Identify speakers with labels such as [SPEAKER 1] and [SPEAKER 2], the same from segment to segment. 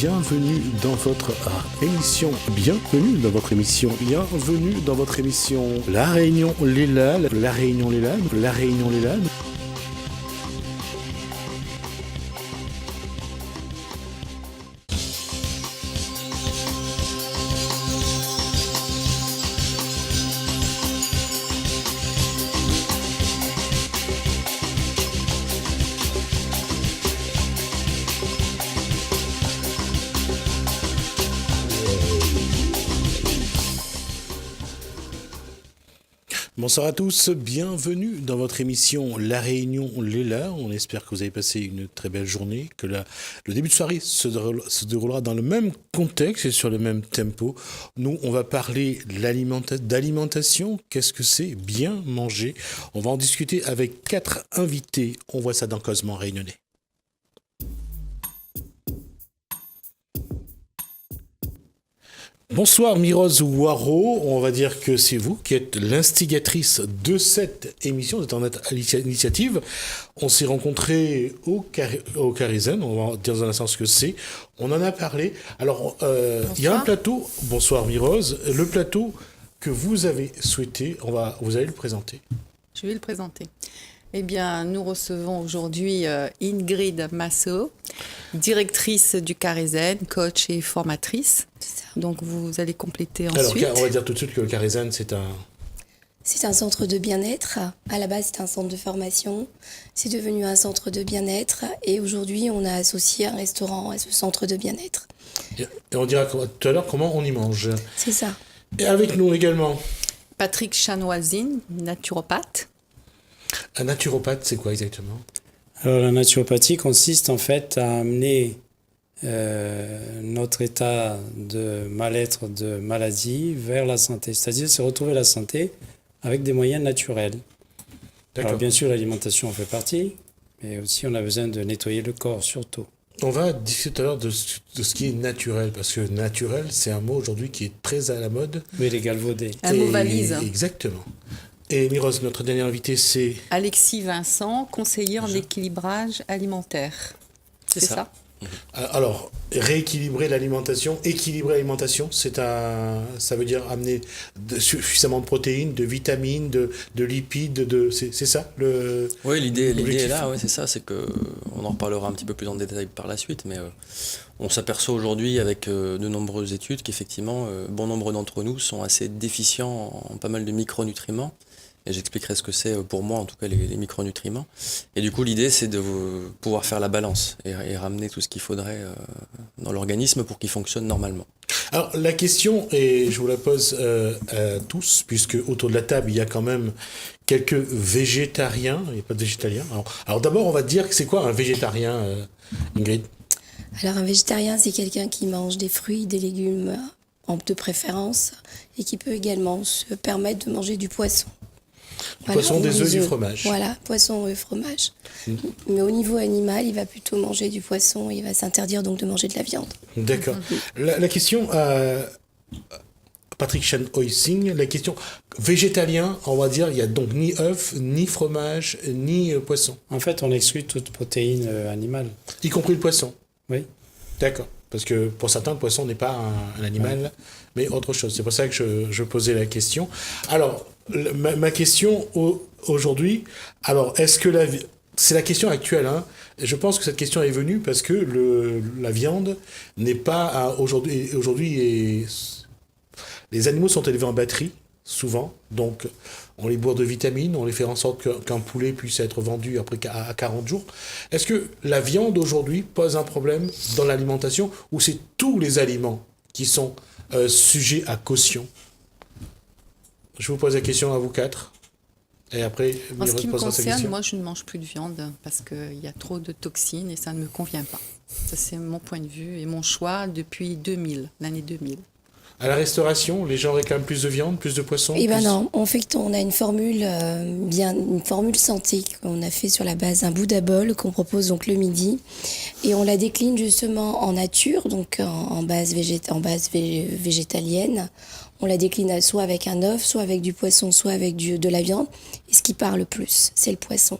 [SPEAKER 1] bienvenue dans votre émission, La Réunion Lélade, Bonsoir à tous, bienvenue dans votre émission La Réunion Léla. On espère que vous avez passé une très belle journée, que le début de soirée se déroulera dans le même contexte et sur le même tempo. Nous, on va parler d'alimentation. Qu'est-ce que c'est bien manger? On va en discuter avec 4 invités. On voit ça dans Causement Réunionnais. Bonsoir Mirose Waro, on va dire que c'est vous qui êtes l'instigatrice de cette émission, vous êtes en initiative. On s'est rencontrés au Carizen, on va dire dans un sens ce que c'est. On en a parlé. Alors, il y a un plateau, bonsoir Mirose, le plateau que vous avez souhaité, vous allez le présenter.
[SPEAKER 2] Je vais le présenter. Eh bien, nous recevons aujourd'hui Ingrid Massot, directrice du Carizen, coach et formatrice. Donc, vous allez compléter ensuite.
[SPEAKER 1] Alors, on va dire tout de suite que le Carizen, c'est un...
[SPEAKER 3] C'est un centre de bien-être. À la base, c'était un centre de formation. C'est devenu un centre de bien-être. Et aujourd'hui, on a associé un restaurant à ce centre de bien-être.
[SPEAKER 1] Et on dira tout à l'heure comment on y mange.
[SPEAKER 3] C'est ça.
[SPEAKER 1] Et avec nous également...
[SPEAKER 2] Patrick Chanoisine, naturopathe.
[SPEAKER 1] Un naturopathe, c'est quoi exactement?
[SPEAKER 4] Alors, la naturopathie consiste en fait à amener notre état de mal-être, de maladie vers la santé. C'est-à-dire se retrouver la santé avec des moyens naturels.
[SPEAKER 1] D'accord.
[SPEAKER 4] Alors, bien sûr, l'alimentation en fait partie, mais aussi on a besoin de nettoyer le corps surtout.
[SPEAKER 1] On va discuter tout à l'heure de ce qui est naturel, parce que naturel, c'est un mot aujourd'hui qui est très à la mode.
[SPEAKER 4] Mais les galvaudés.
[SPEAKER 2] Un mot valise.
[SPEAKER 1] Exactement. Et Mirose, notre dernier invité, c'est...
[SPEAKER 2] Alexis Vincent, conseiller en équilibrage alimentaire. C'est ça?
[SPEAKER 1] Alors, rééquilibrer l'alimentation, équilibrer l'alimentation, ça veut dire amener suffisamment de protéines, de vitamines, de lipides, c'est ça
[SPEAKER 5] Oui, l'idée est là, ouais, c'est ça, c'est que on en reparlera un petit peu plus en détail par la suite, mais on s'aperçoit aujourd'hui avec de nombreuses études qu'effectivement, bon nombre d'entre nous sont assez déficients en pas mal de micronutriments. Et j'expliquerai ce que c'est pour moi, en tout cas, les micronutriments. Et du coup, l'idée, c'est de pouvoir faire la balance et ramener tout ce qu'il faudrait dans l'organisme pour qu'il fonctionne normalement.
[SPEAKER 1] Alors, la question, et je vous la pose à tous, puisque autour de la table, il y a quand même quelques végétariens, il n'y a pas de végétaliens. Alors d'abord, on va dire que c'est quoi un végétarien, Ingrid?
[SPEAKER 3] Alors, un végétarien, c'est quelqu'un qui mange des fruits, des légumes de préférence et qui peut également se permettre de manger du poisson.
[SPEAKER 1] Poisson, des œufs, du fromage.
[SPEAKER 3] Voilà, poisson, œufs, fromage. Mais au niveau animal, il va plutôt manger du poisson et il va s'interdire donc de manger de la viande.
[SPEAKER 1] D'accord. La question à Patrick Chanoisine, la question végétalien, on va dire, il n'y a donc ni œufs, ni fromage, ni poisson.
[SPEAKER 4] En fait, on exclut toute protéine animale.
[SPEAKER 1] Y compris le poisson?
[SPEAKER 4] Oui.
[SPEAKER 1] D'accord. Parce que pour certains, le poisson n'est pas un animal, mais autre chose. C'est pour ça que je posais la question. Alors, ma question aujourd'hui, alors est-ce que c'est la question actuelle, hein. Je pense que cette question est venue parce que la viande n'est pas aujourd'hui les animaux sont élevés en batterie souvent, donc on les bourre de vitamines, on les fait en sorte qu'un poulet puisse être vendu après à 40 jours. Est-ce que la viande aujourd'hui pose un problème dans l'alimentation ou c'est tous les aliments qui sont sujets à caution? Je vous pose la question à vous 4. Et après,
[SPEAKER 2] en ce qui me concerne, moi, je ne mange plus de viande parce qu'il y a trop de toxines et ça ne me convient pas. Ça, c'est mon point de vue et mon choix depuis l'année 2000.
[SPEAKER 1] À la restauration, les gens réclament plus de viande, plus de poisson?
[SPEAKER 3] Eh ben non, on a une formule une formule santé qu'on a fait sur la base d'un Buddha Bowl qu'on propose donc le midi et on la décline justement en nature, donc en base végétalienne. On la décline soit avec un œuf, soit avec du poisson, soit avec de la viande. Et ce qui part le plus, c'est le poisson.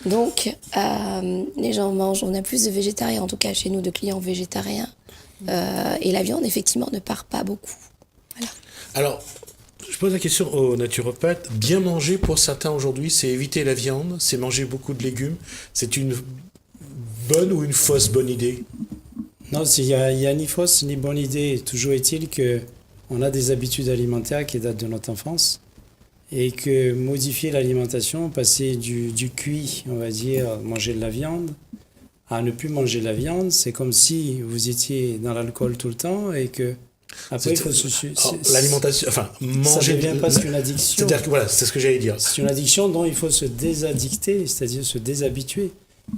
[SPEAKER 3] Donc, les gens mangent, on a plus de végétariens, en tout cas chez nous, de clients végétariens. Et la viande, effectivement, ne part pas beaucoup. Voilà.
[SPEAKER 1] Alors, je pose la question aux naturopathes. Bien manger pour certains aujourd'hui, c'est éviter la viande, c'est manger beaucoup de légumes. C'est une bonne ou une fausse bonne idée?
[SPEAKER 4] Non, il y a ni fausse ni bonne idée. Toujours est-il que on a des habitudes alimentaires qui datent de notre enfance et que modifier l'alimentation, passer du cuit, on va dire, manger de la viande, à ne plus manger de la viande, c'est comme si vous étiez dans l'alcool tout le temps et que après il faut
[SPEAKER 1] L'alimentation, enfin, manger.
[SPEAKER 4] Ça devient presque une addiction.
[SPEAKER 1] C'est-à-dire que voilà, c'est ce que j'allais dire.
[SPEAKER 4] C'est une addiction dont il faut se désaddicter, c'est-à-dire se déshabituer.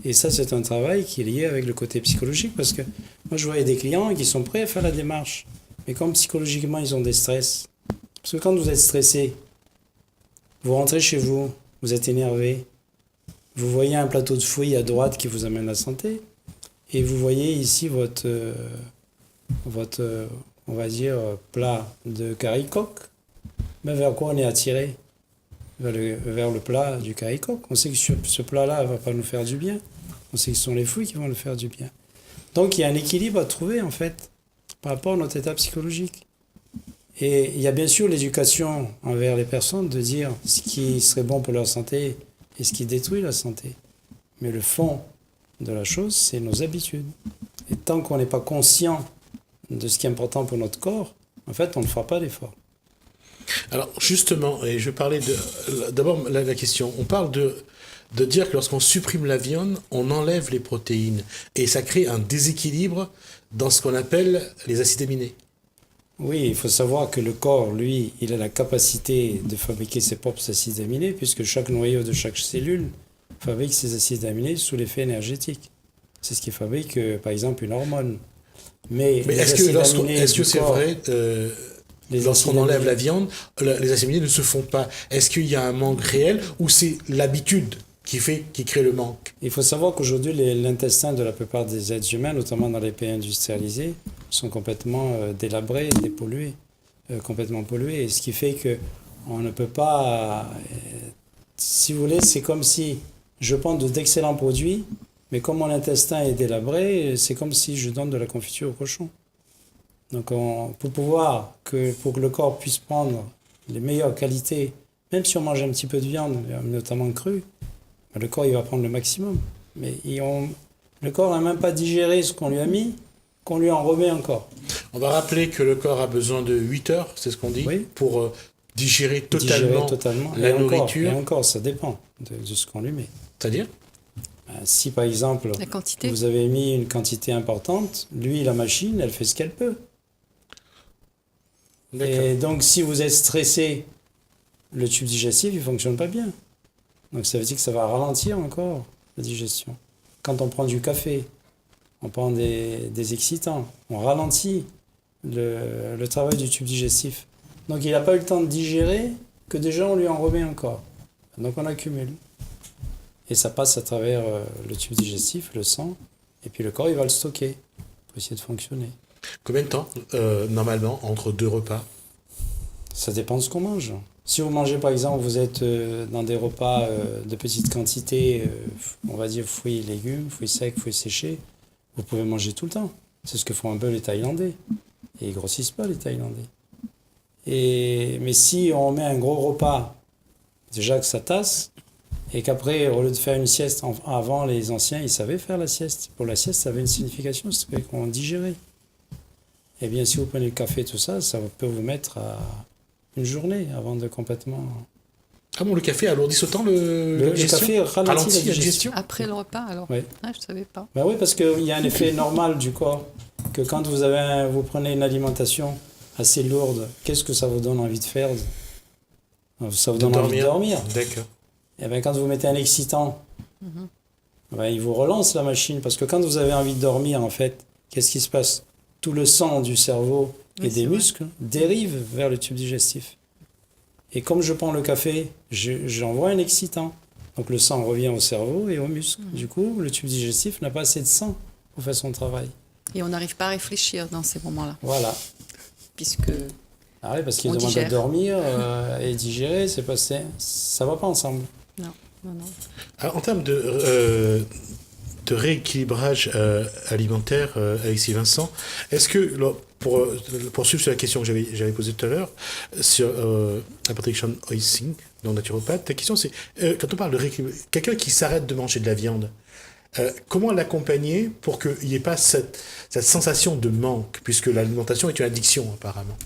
[SPEAKER 4] Et ça, c'est un travail qui est lié avec le côté psychologique, parce que moi, je voyais des clients qui sont prêts à faire la démarche, mais comme psychologiquement, ils ont des stress. Parce que quand vous êtes stressé, vous rentrez chez vous, vous êtes énervé, vous voyez un plateau de fruits à droite qui vous amène la santé, et vous voyez ici votre on va dire, plat de curry-coque, mais vers quoi on est attiré? Vers le plat du curry-coque. On sait que ce plat-là ne va pas nous faire du bien. On sait que ce sont les fruits qui vont nous faire du bien. Donc il y a un équilibre à trouver, en fait, par rapport à notre état psychologique. Et il y a bien sûr l'éducation envers les personnes de dire ce qui serait bon pour leur santé et ce qui détruit la santé. Mais le fond de la chose, c'est nos habitudes. Et tant qu'on n'est pas conscient de ce qui est important pour notre corps, en fait, on ne fera pas d'effort.
[SPEAKER 1] Alors justement, et je parlais d'abord la question, on parle de dire que lorsqu'on supprime la viande, on enlève les protéines et ça crée un déséquilibre dans ce qu'on appelle les acides aminés.
[SPEAKER 4] Oui, il faut savoir que le corps, lui, il a la capacité de fabriquer ses propres acides aminés puisque chaque noyau de chaque cellule fabrique ses acides aminés sous l'effet énergétique. C'est ce qui fabrique, par exemple, une hormone. Mais
[SPEAKER 1] est-ce que c'est vrai lorsqu'on enlève la viande, les acides aminés ne se font pas? Est-ce qu'il y a un manque réel ou c'est l'habitude qui crée le manque?
[SPEAKER 4] Il faut savoir qu'aujourd'hui, l'intestin de la plupart des êtres humains, notamment dans les pays industrialisés, sont complètement délabrés, dépollués, complètement pollués. Et ce qui fait qu'on ne peut pas... si vous voulez, c'est comme si je prends d'excellents produits, mais comme mon intestin est délabré, c'est comme si je donne de la confiture au cochon. Donc pour que le corps puisse prendre les meilleures qualités, même si on mange un petit peu de viande, notamment crue, le corps il va prendre le maximum. Mais le corps n'a même pas digéré ce qu'on lui a mis, qu'on lui en remet encore.
[SPEAKER 1] On va rappeler que le corps a besoin de 8 heures, c'est ce qu'on dit,
[SPEAKER 4] oui,
[SPEAKER 1] pour digérer totalement la nourriture.
[SPEAKER 4] Et encore, ça dépend de ce qu'on lui met.
[SPEAKER 1] C'est-à-dire ?
[SPEAKER 4] Si par exemple, vous avez mis une quantité importante, lui, la machine, elle fait ce qu'elle peut. Et donc, si vous êtes stressé, le tube digestif, il ne fonctionne pas bien. Donc, ça veut dire que ça va ralentir encore la digestion. Quand on prend du café, on prend des excitants, on ralentit le travail du tube digestif. Donc, il n'a pas eu le temps de digérer que déjà on lui en remet encore. Donc, on accumule. Et ça passe à travers le tube digestif, le sang, et puis le corps, il va le stocker pour essayer de fonctionner.
[SPEAKER 1] Combien de temps, normalement, entre 2 repas?
[SPEAKER 4] Ça dépend de ce qu'on mange. Si vous mangez, par exemple, vous êtes dans des repas de petite quantité, on va dire fruits et légumes, fruits secs, fruits séchés, vous pouvez manger tout le temps. C'est ce que font un peu les Thaïlandais. Et ils grossissent pas, les Thaïlandais. Mais si on met un gros repas, déjà que ça tasse, et qu'après, au lieu de faire une sieste, avant, les anciens, ils savaient faire la sieste. Pour la sieste, ça avait une signification, c'est qu'on digérait. Eh bien, si vous prenez le café, tout ça, ça peut vous mettre à une journée avant de complètement...
[SPEAKER 1] Ah bon, le café alourdit autant le
[SPEAKER 4] café ralentit la digestion.
[SPEAKER 2] Après le repas, alors?
[SPEAKER 4] Oui.
[SPEAKER 2] Ah, je ne savais pas.
[SPEAKER 4] Ben oui, parce qu'il y a un effet normal du corps, que quand vous prenez une alimentation assez lourde, qu'est-ce que ça vous donne envie de faire? Ça vous donne envie de dormir.
[SPEAKER 1] D'accord.
[SPEAKER 4] Et bien, quand vous mettez un excitant, ben, il vous relance la machine. Parce que quand vous avez envie de dormir, en fait, qu'est-ce qui se passe? Tout le sang du cerveau et des muscles dérive vers le tube digestif. Et comme je prends le café, j'envoie un excitant. Donc le sang revient au cerveau et aux muscles. Du coup, le tube digestif n'a pas assez de sang pour faire son travail.
[SPEAKER 2] Et on n'arrive pas à réfléchir dans ces moments-là.
[SPEAKER 4] Voilà.
[SPEAKER 2] Puisque...
[SPEAKER 4] Ah oui, parce qu'il demande à dormir et digérer, ça va pas ensemble.
[SPEAKER 2] Non. Non, non.
[SPEAKER 1] Alors, en termes de rééquilibrage alimentaire, Alexis Vincent, est-ce que, pour suivre sur la question que j'avais posée tout à l'heure, sur la protection Oising, donc naturopathe, la question c'est, quand on parle de rééquilibrage, quelqu'un qui s'arrête de manger de la viande, comment l'accompagner pour qu'il n'y ait pas cette sensation de manque, puisque l'alimentation est une addiction apparemment?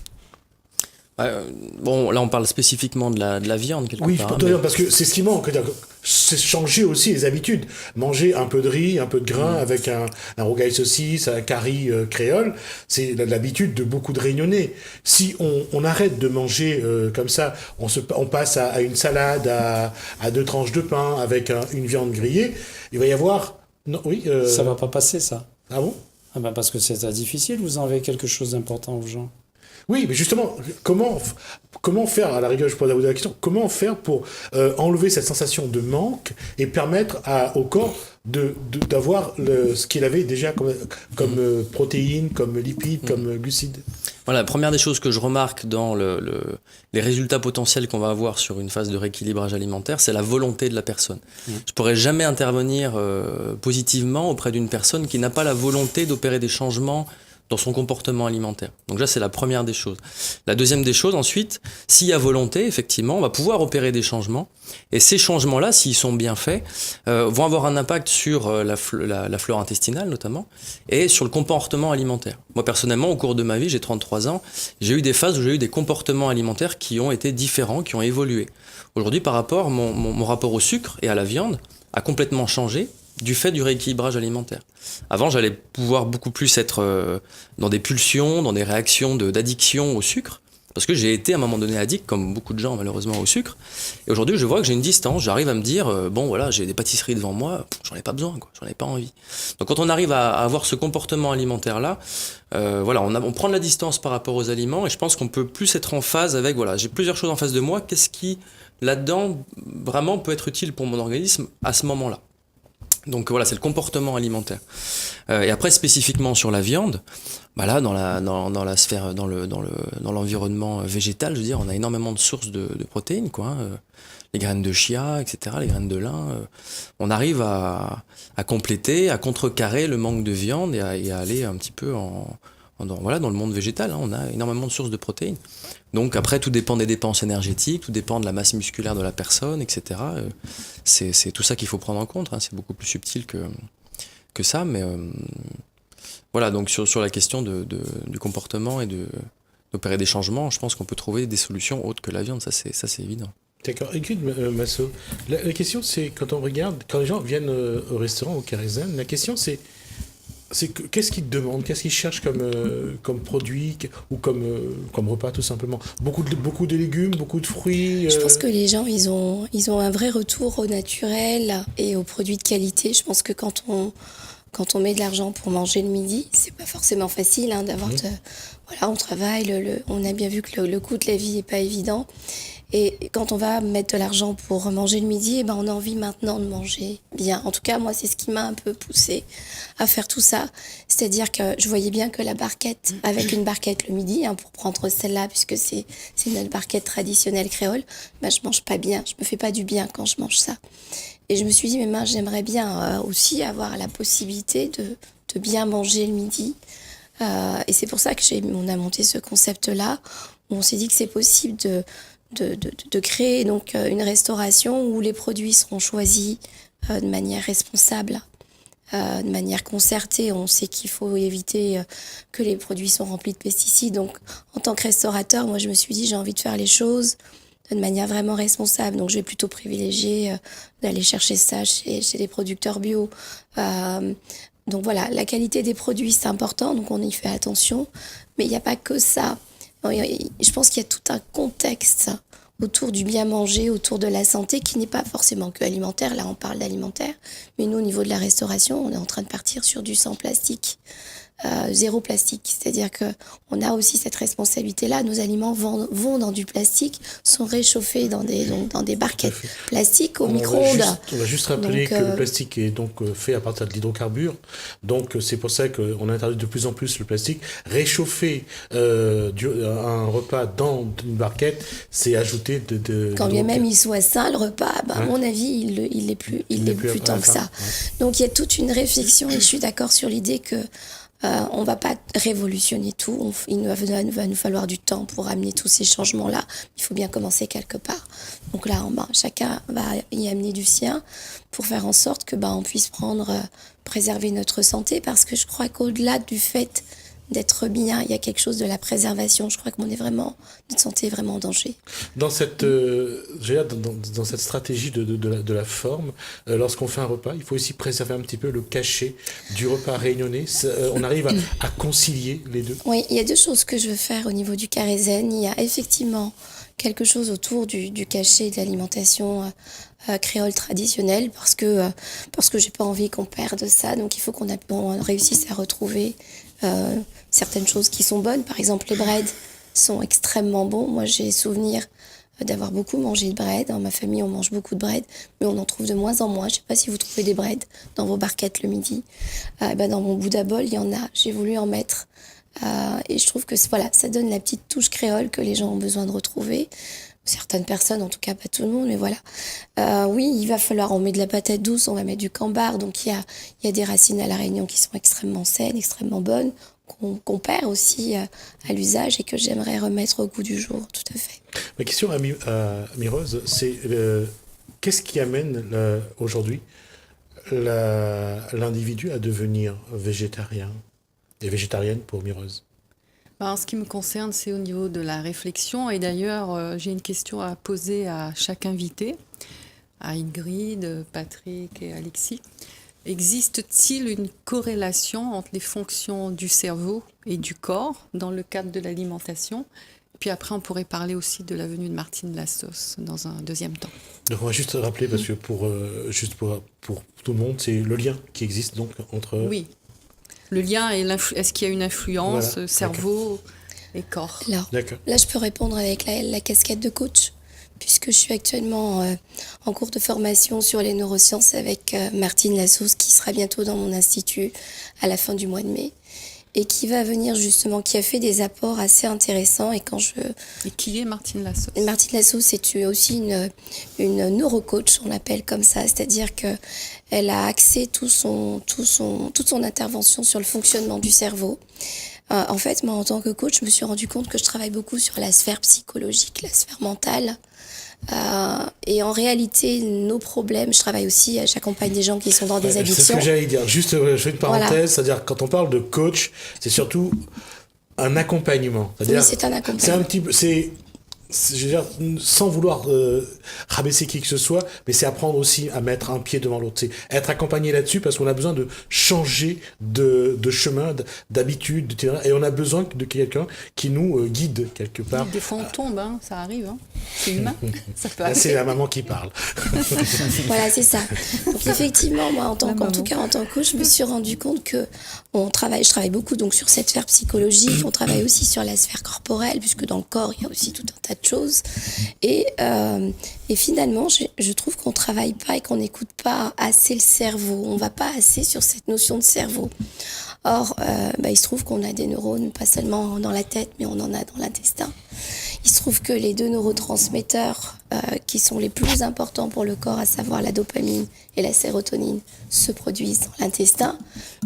[SPEAKER 5] Bon, là on parle spécifiquement de la viande quelque
[SPEAKER 1] Oui,
[SPEAKER 5] part.
[SPEAKER 1] parce que c'est ce qui manque. C'est changer aussi les habitudes. Manger un peu de riz, un peu de grain avec un rougail saucisse, un curry créole, c'est l'habitude de beaucoup de Réunionnais. Si on arrête de manger comme ça, on passe à une salade, à 2 tranches de pain avec une viande grillée, il va y avoir... Non, oui,
[SPEAKER 4] Ça va pas passer, ça.
[SPEAKER 1] Ah bon?
[SPEAKER 4] Ah ben parce que c'est très difficile, vous enlevez quelque chose d'important aux gens.
[SPEAKER 1] Oui, mais justement, comment faire, à la rigueur, je pourrais vous poser la question, comment faire pour enlever cette sensation de manque et permettre au corps d'avoir ce qu'il avait déjà comme protéines, comme lipides, comme glucides?
[SPEAKER 5] Voilà, la première des choses que je remarque dans les résultats potentiels qu'on va avoir sur une phase de rééquilibrage alimentaire, c'est la volonté de la personne. Je pourrais jamais intervenir positivement auprès d'une personne qui n'a pas la volonté d'opérer des changements dans son comportement alimentaire. Donc là, c'est la première des choses. La deuxième des choses, ensuite, s'il y a volonté, effectivement, on va pouvoir opérer des changements. Et ces changements-là, s'ils sont bien faits, vont avoir un impact sur la flore intestinale, notamment, et sur le comportement alimentaire. Moi, personnellement, au cours de ma vie, j'ai 33 ans, j'ai eu des phases où j'ai eu des comportements alimentaires qui ont été différents, qui ont évolué. Aujourd'hui, par rapport, mon rapport au sucre et à la viande a complètement changé du fait du rééquilibrage alimentaire. Avant, j'allais pouvoir beaucoup plus être dans des pulsions, dans des réactions d'addiction au sucre, parce que j'ai été à un moment donné addict, comme beaucoup de gens malheureusement, au sucre. Et aujourd'hui, je vois que j'ai une distance, j'arrive à me dire, bon voilà, j'ai des pâtisseries devant moi, j'en ai pas besoin, quoi, j'en ai pas envie. Donc quand on arrive à avoir ce comportement alimentaire-là, voilà, on prend de la distance par rapport aux aliments, et je pense qu'on peut plus être en phase avec, voilà, j'ai plusieurs choses en face de moi, qu'est-ce qui, là-dedans, vraiment peut être utile pour mon organisme à ce moment-là. Donc voilà, c'est le comportement alimentaire. Et après, spécifiquement sur la viande, bah là, dans la sphère, dans l'environnement végétal, je veux dire, on a énormément de sources de protéines, quoi. Les graines de chia, etc., les graines de lin. On arrive à compléter, à contrecarrer le manque de viande et à aller un petit peu dans le monde végétal. Hein, on a énormément de sources de protéines. Donc après, tout dépend des dépenses énergétiques, tout dépend de la masse musculaire de la personne, etc. C'est tout ça qu'il faut prendre en compte. Hein. C'est beaucoup plus subtil que ça. Mais voilà, donc sur la question du comportement et d'opérer des changements, je pense qu'on peut trouver des solutions autres que la viande. Ça, c'est évident.
[SPEAKER 1] D'accord. Ingrid Massot, la question c'est, quand on regarde, quand les gens viennent au restaurant, au Kaizen, la question c'est qu'est-ce qu'ils demandent, qu'est-ce qu'ils cherchent comme produit ou comme repas tout simplement. Beaucoup de légumes, beaucoup de fruits.
[SPEAKER 3] Je pense que les gens, ils ont un vrai retour au naturel et aux produits de qualité. Je pense que quand on met de l'argent pour manger le midi, c'est pas forcément facile hein, d'avoir voilà, on travaille, on a bien vu que le coût de la vie est pas évident. Et quand on va mettre de l'argent pour manger le midi, eh ben on a envie maintenant de manger bien. En tout cas, moi, c'est ce qui m'a un peu poussée à faire tout ça. C'est-à-dire que je voyais bien que la barquette, avec une barquette le midi, hein, pour prendre celle-là, puisque c'est notre barquette traditionnelle créole, ben, je mange pas bien, je me fais pas du bien quand je mange ça. Et je me suis dit, mais mince, j'aimerais bien aussi avoir la possibilité de bien manger le midi. Et c'est pour ça que on a monté ce concept-là, où on s'est dit que c'est possible de créer donc une restauration où les produits seront choisis de manière responsable, de manière concertée. On sait qu'il faut éviter que les produits soient remplis de pesticides. Donc, en tant que restaurateur, moi, je me suis dit, j'ai envie de faire les choses de manière vraiment responsable. Donc, je vais plutôt privilégier d'aller chercher ça chez des producteurs bio. Donc voilà, la qualité des produits, c'est important, donc on y fait attention. Mais il n'y a pas que ça. Je pense qu'il y a tout un contexte autour du bien manger, autour de la santé, qui n'est pas forcément que alimentaire. Là, on parle d'alimentaire. Mais nous, au niveau de la restauration, on est en train de partir sur du sans plastique. zéro plastique. C'est-à-dire que on a aussi cette responsabilité-là. Nos aliments vont dans du plastique, sont réchauffés dans des barquettes plastiques au micro-ondes.
[SPEAKER 1] On va juste rappeler
[SPEAKER 3] Donc,
[SPEAKER 1] que le plastique est donc fait à partir de l'hydrocarbure. Donc c'est pour ça qu'on interdit de plus en plus le plastique. Réchauffer un repas dans une barquette, c'est ajouter
[SPEAKER 3] quand bien même il soit sain, le repas, à mon avis, il l'est plus tant que ça.
[SPEAKER 1] Ouais.
[SPEAKER 3] Donc il y a toute une réflexion et je suis d'accord sur l'idée que on va pas révolutionner tout. Il va nous falloir du temps pour amener tous ces changements-là. Il faut bien commencer quelque part. Donc là, chacun va y amener du sien pour faire en sorte que on puisse préserver notre santé, parce que je crois qu'au-delà du fait d'être bien, il y a quelque chose de la préservation. Je crois que notre santé est vraiment en danger.
[SPEAKER 1] Dans cette, dans cette stratégie de la forme, lorsqu'on fait un repas, il faut aussi préserver un petit peu le cachet du repas réunionnais. On arrive à concilier les deux.
[SPEAKER 3] Oui, il y a deux choses que je veux faire au niveau du Carré-Zen. Il y a effectivement quelque chose autour du cachet de l'alimentation créole traditionnelle, parce que j'ai pas envie qu'on perde ça. Donc il faut qu'on réussisse à retrouver certaines choses qui sont bonnes. Par exemple, les breads sont extrêmement bons. Moi, j'ai souvenir d'avoir beaucoup mangé de bread. Dans ma famille, on mange beaucoup de bread, mais on en trouve de moins en moins. Je sais pas si vous trouvez des breads dans vos barquettes le midi. Dans mon Bouddha Bowl, il y en a. J'ai voulu en mettre. Et je trouve que ça donne la petite touche créole que les gens ont besoin de retrouver. Certaines personnes, en tout cas pas tout le monde, mais voilà. Oui, il va falloir, on met de la patate douce, on va mettre du camembert. Donc il y a des racines à La Réunion qui sont extrêmement saines, extrêmement bonnes, qu'on perd aussi à l'usage et que j'aimerais remettre au goût du jour, tout à fait.
[SPEAKER 1] Ma question à Mirose, c'est qu'est-ce qui amène aujourd'hui l'individu à devenir végétarien et végétarienne pour Mirose?
[SPEAKER 2] En ce qui me concerne, c'est au niveau de la réflexion. Et d'ailleurs, j'ai une question à poser à chaque invité, à Ingrid, Patrick et Alexis. Existe-t-il une corrélation entre les fonctions du cerveau et du corps dans le cadre de l'alimentation? Puis après, on pourrait parler aussi de la venue de Martine Lassos dans un deuxième temps.
[SPEAKER 1] Donc on va juste rappeler, parce que pour tout le monde, c'est le lien qui existe donc entre...
[SPEAKER 2] Oui. Le lien et est-ce qu'il y a une influence
[SPEAKER 1] Voilà,
[SPEAKER 2] cerveau et corps?
[SPEAKER 3] Alors,
[SPEAKER 1] D'accord.
[SPEAKER 3] là, je peux répondre avec la casquette de coach, puisque je suis actuellement en cours de formation sur les neurosciences avec Martine Lassos, qui sera bientôt dans mon institut à la fin du mois de mai, et qui va venir justement, qui a fait des apports assez intéressants. Et
[SPEAKER 2] qui est Martine Lassos?
[SPEAKER 3] Martine Lassos, c'est aussi une neurocoach, on l'appelle comme ça, c'est-à-dire que elle a axé toute son intervention sur le fonctionnement du cerveau. En fait, moi, en tant que coach, je me suis rendu compte que je travaille beaucoup sur la sphère psychologique, la sphère mentale. Et en réalité, nos problèmes, j'accompagne des gens qui sont dans des addictions.
[SPEAKER 1] C'est ce que j'allais dire. Juste, je fais une parenthèse,
[SPEAKER 3] Voilà.
[SPEAKER 1] c'est-à-dire quand on parle de coach, c'est surtout un accompagnement. C'est-à-dire,
[SPEAKER 3] Oui, c'est un accompagnement.
[SPEAKER 1] C'est un petit peu, je veux dire, sans vouloir rabaisser qui que ce soit, mais c'est apprendre aussi à mettre un pied devant l'autre. C'est être accompagné là-dessus parce qu'on a besoin de changer de chemin, d'habitude, etc. Et on a besoin de quelqu'un qui nous guide quelque part.
[SPEAKER 2] Des fois, on tombe, ça arrive. C'est humain. Ça peut
[SPEAKER 1] Là,
[SPEAKER 2] arriver.
[SPEAKER 1] c'est la maman qui parle.
[SPEAKER 3] Voilà, c'est ça. Donc effectivement, moi, en tant que coach, je me suis rendu compte que je travaille beaucoup donc sur cette sphère psychologique. On travaille aussi sur la sphère corporelle, puisque dans le corps, il y a aussi tout un tas de choses. Et finalement, je trouve qu'on travaille pas et qu'on n'écoute pas assez le cerveau. On va pas assez sur cette notion de cerveau. Or, il se trouve qu'on a des neurones, pas seulement dans la tête, mais on en a dans l'intestin. Il se trouve que les deux neurotransmetteurs qui sont les plus importants pour le corps, à savoir la dopamine et la sérotonine, se produisent dans l'intestin.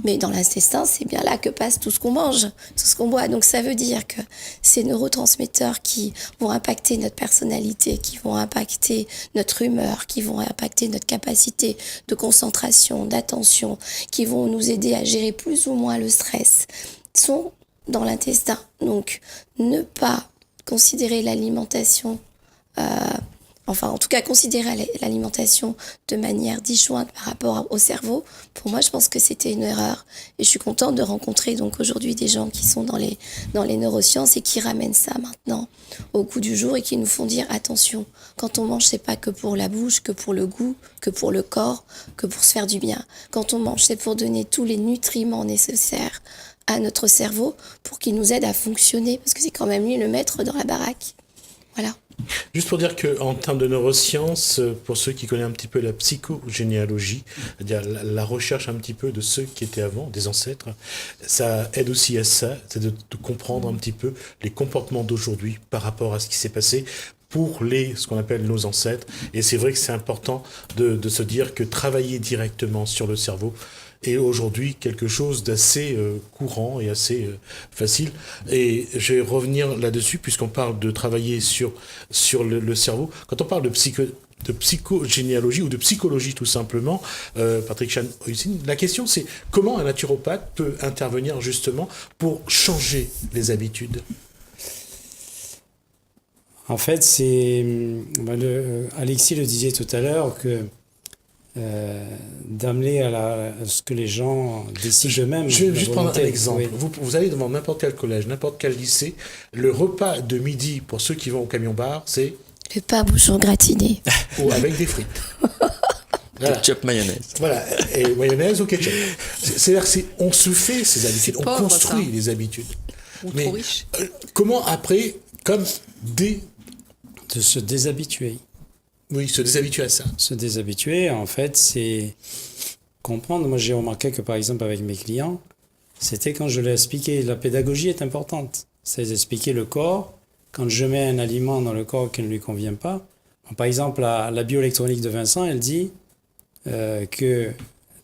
[SPEAKER 3] Mais dans l'intestin, c'est bien là que passe tout ce qu'on mange, tout ce qu'on boit. Donc ça veut dire que ces neurotransmetteurs qui vont impacter notre personnalité, qui vont impacter notre humeur, qui vont impacter notre capacité de concentration, d'attention, qui vont nous aider à gérer plus ou moins le stress, sont dans l'intestin. Donc ne pas considérer l'alimentation, en tout cas considérer l'alimentation de manière disjointe par rapport au cerveau, pour moi je pense que c'était une erreur. Et je suis contente de rencontrer donc aujourd'hui des gens qui sont dans les neurosciences et qui ramènent ça maintenant au goût du jour et qui nous font dire attention, quand on mange c'est pas que pour la bouche, que pour le goût, que pour le corps, que pour se faire du bien. Quand on mange c'est pour donner tous les nutriments nécessaires à notre cerveau pour qu'il nous aide à fonctionner, parce que c'est quand même lui le maître dans la baraque. Voilà.
[SPEAKER 1] Juste pour dire qu'en termes de neurosciences, pour ceux qui connaissent un petit peu la psychogénéalogie, c'est-à-dire la recherche un petit peu de ceux qui étaient avant, des ancêtres, ça aide aussi à ça, c'est de comprendre un petit peu les comportements d'aujourd'hui par rapport à ce qui s'est passé pour ce qu'on appelle nos ancêtres. Et c'est vrai que c'est important de se dire que travailler directement sur le cerveau est aujourd'hui quelque chose d'assez courant et assez facile. Et je vais revenir là-dessus, puisqu'on parle de travailler sur le cerveau. Quand on parle de psychogénéalogie ou de psychologie tout simplement, Patrick Chan-Huysin, la question c'est comment un naturopathe peut intervenir justement pour changer les habitudes.
[SPEAKER 4] En fait, Alexis le disait tout à l'heure que d'amener à ce que les gens décident eux-mêmes.
[SPEAKER 1] Je vais juste prendre un exemple.
[SPEAKER 4] Oui.
[SPEAKER 1] Vous allez devant n'importe quel collège, n'importe quel lycée, le repas de midi pour ceux qui vont au camion-bar, c'est...
[SPEAKER 3] Le pain bouchon gratiné.
[SPEAKER 1] Ou avec des frites. Voilà.
[SPEAKER 5] Ketchup mayonnaise.
[SPEAKER 1] Voilà, et mayonnaise au ketchup. C'est-à-dire on se fait ces habitudes, on
[SPEAKER 2] pauvre,
[SPEAKER 1] construit
[SPEAKER 2] ça.
[SPEAKER 1] les habitudes.
[SPEAKER 2] Ou
[SPEAKER 1] Mais
[SPEAKER 2] trop riche.
[SPEAKER 1] Comment après, comme
[SPEAKER 4] De se déshabituer.
[SPEAKER 1] se déshabituer à ça.
[SPEAKER 4] Se déshabituer, en fait, c'est comprendre. Moi, j'ai remarqué que, par exemple, avec mes clients, c'était quand je leur expliquais, la pédagogie est importante. C'est d'expliquer le corps. Quand je mets un aliment dans le corps qui ne lui convient pas, par exemple, la bioélectronique de Vincent, elle dit que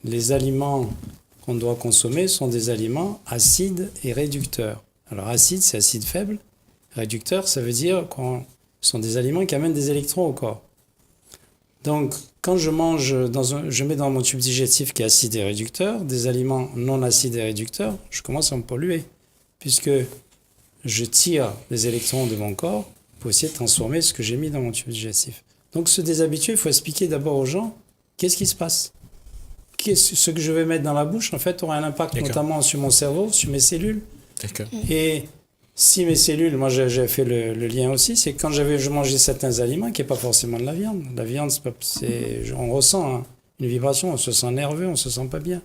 [SPEAKER 4] les aliments qu'on doit consommer sont des aliments acides et réducteurs. Alors, acide, c'est acide faible. Réducteur, ça veut dire que ce sont des aliments qui amènent des électrons au corps. Donc, quand je mange, je mets dans mon tube digestif qui est acide et réducteur, des aliments non acides et réducteurs, je commence à me polluer, puisque je tire les électrons de mon corps pour essayer de transformer ce que j'ai mis dans mon tube digestif. Donc, se déshabituer, il faut expliquer d'abord aux gens qu'est-ce qui se passe. Ce que je vais mettre dans la bouche, en fait, aura un impact notamment sur mon cerveau, sur mes cellules.
[SPEAKER 1] D'accord.
[SPEAKER 4] Et si mes cellules, moi j'ai fait le lien aussi, c'est que quand je mangeais certains aliments qui n'est pas forcément de la viande. La viande, on ressent une vibration, on se sent nerveux, on ne se sent pas bien.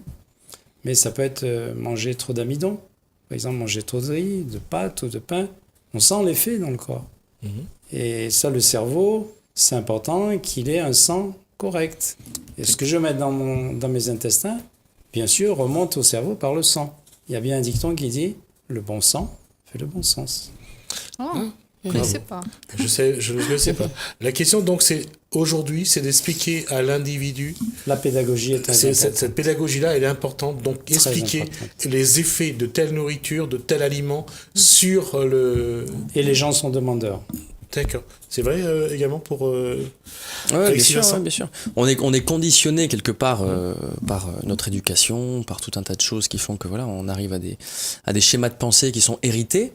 [SPEAKER 4] Mais ça peut être manger trop d'amidon, par exemple manger trop de riz, de pâtes ou de pain. On sent l'effet dans le corps. Et ça, le cerveau, c'est important qu'il ait un sang correct. Et ce que je mets dans mes intestins, bien sûr, remonte au cerveau par le sang. Il y a bien un dicton qui dit « le bon sang fait le bon sens ».
[SPEAKER 2] Oh, je ne sais pas.
[SPEAKER 1] Je ne le sais pas. La question donc c'est aujourd'hui, c'est d'expliquer à l'individu.
[SPEAKER 4] La pédagogie est importante.
[SPEAKER 1] Cette pédagogie-là, elle est importante. Donc
[SPEAKER 4] Très
[SPEAKER 1] expliquer
[SPEAKER 4] importante.
[SPEAKER 1] les effets de telle nourriture, de tel aliment sur le.
[SPEAKER 4] Et les gens sont demandeurs.
[SPEAKER 1] D'accord. C'est vrai également pour.
[SPEAKER 5] Ouais, bien sûr. On est conditionné quelque part par notre éducation, par tout un tas de choses qui font que voilà, on arrive à des schémas de pensée qui sont hérités.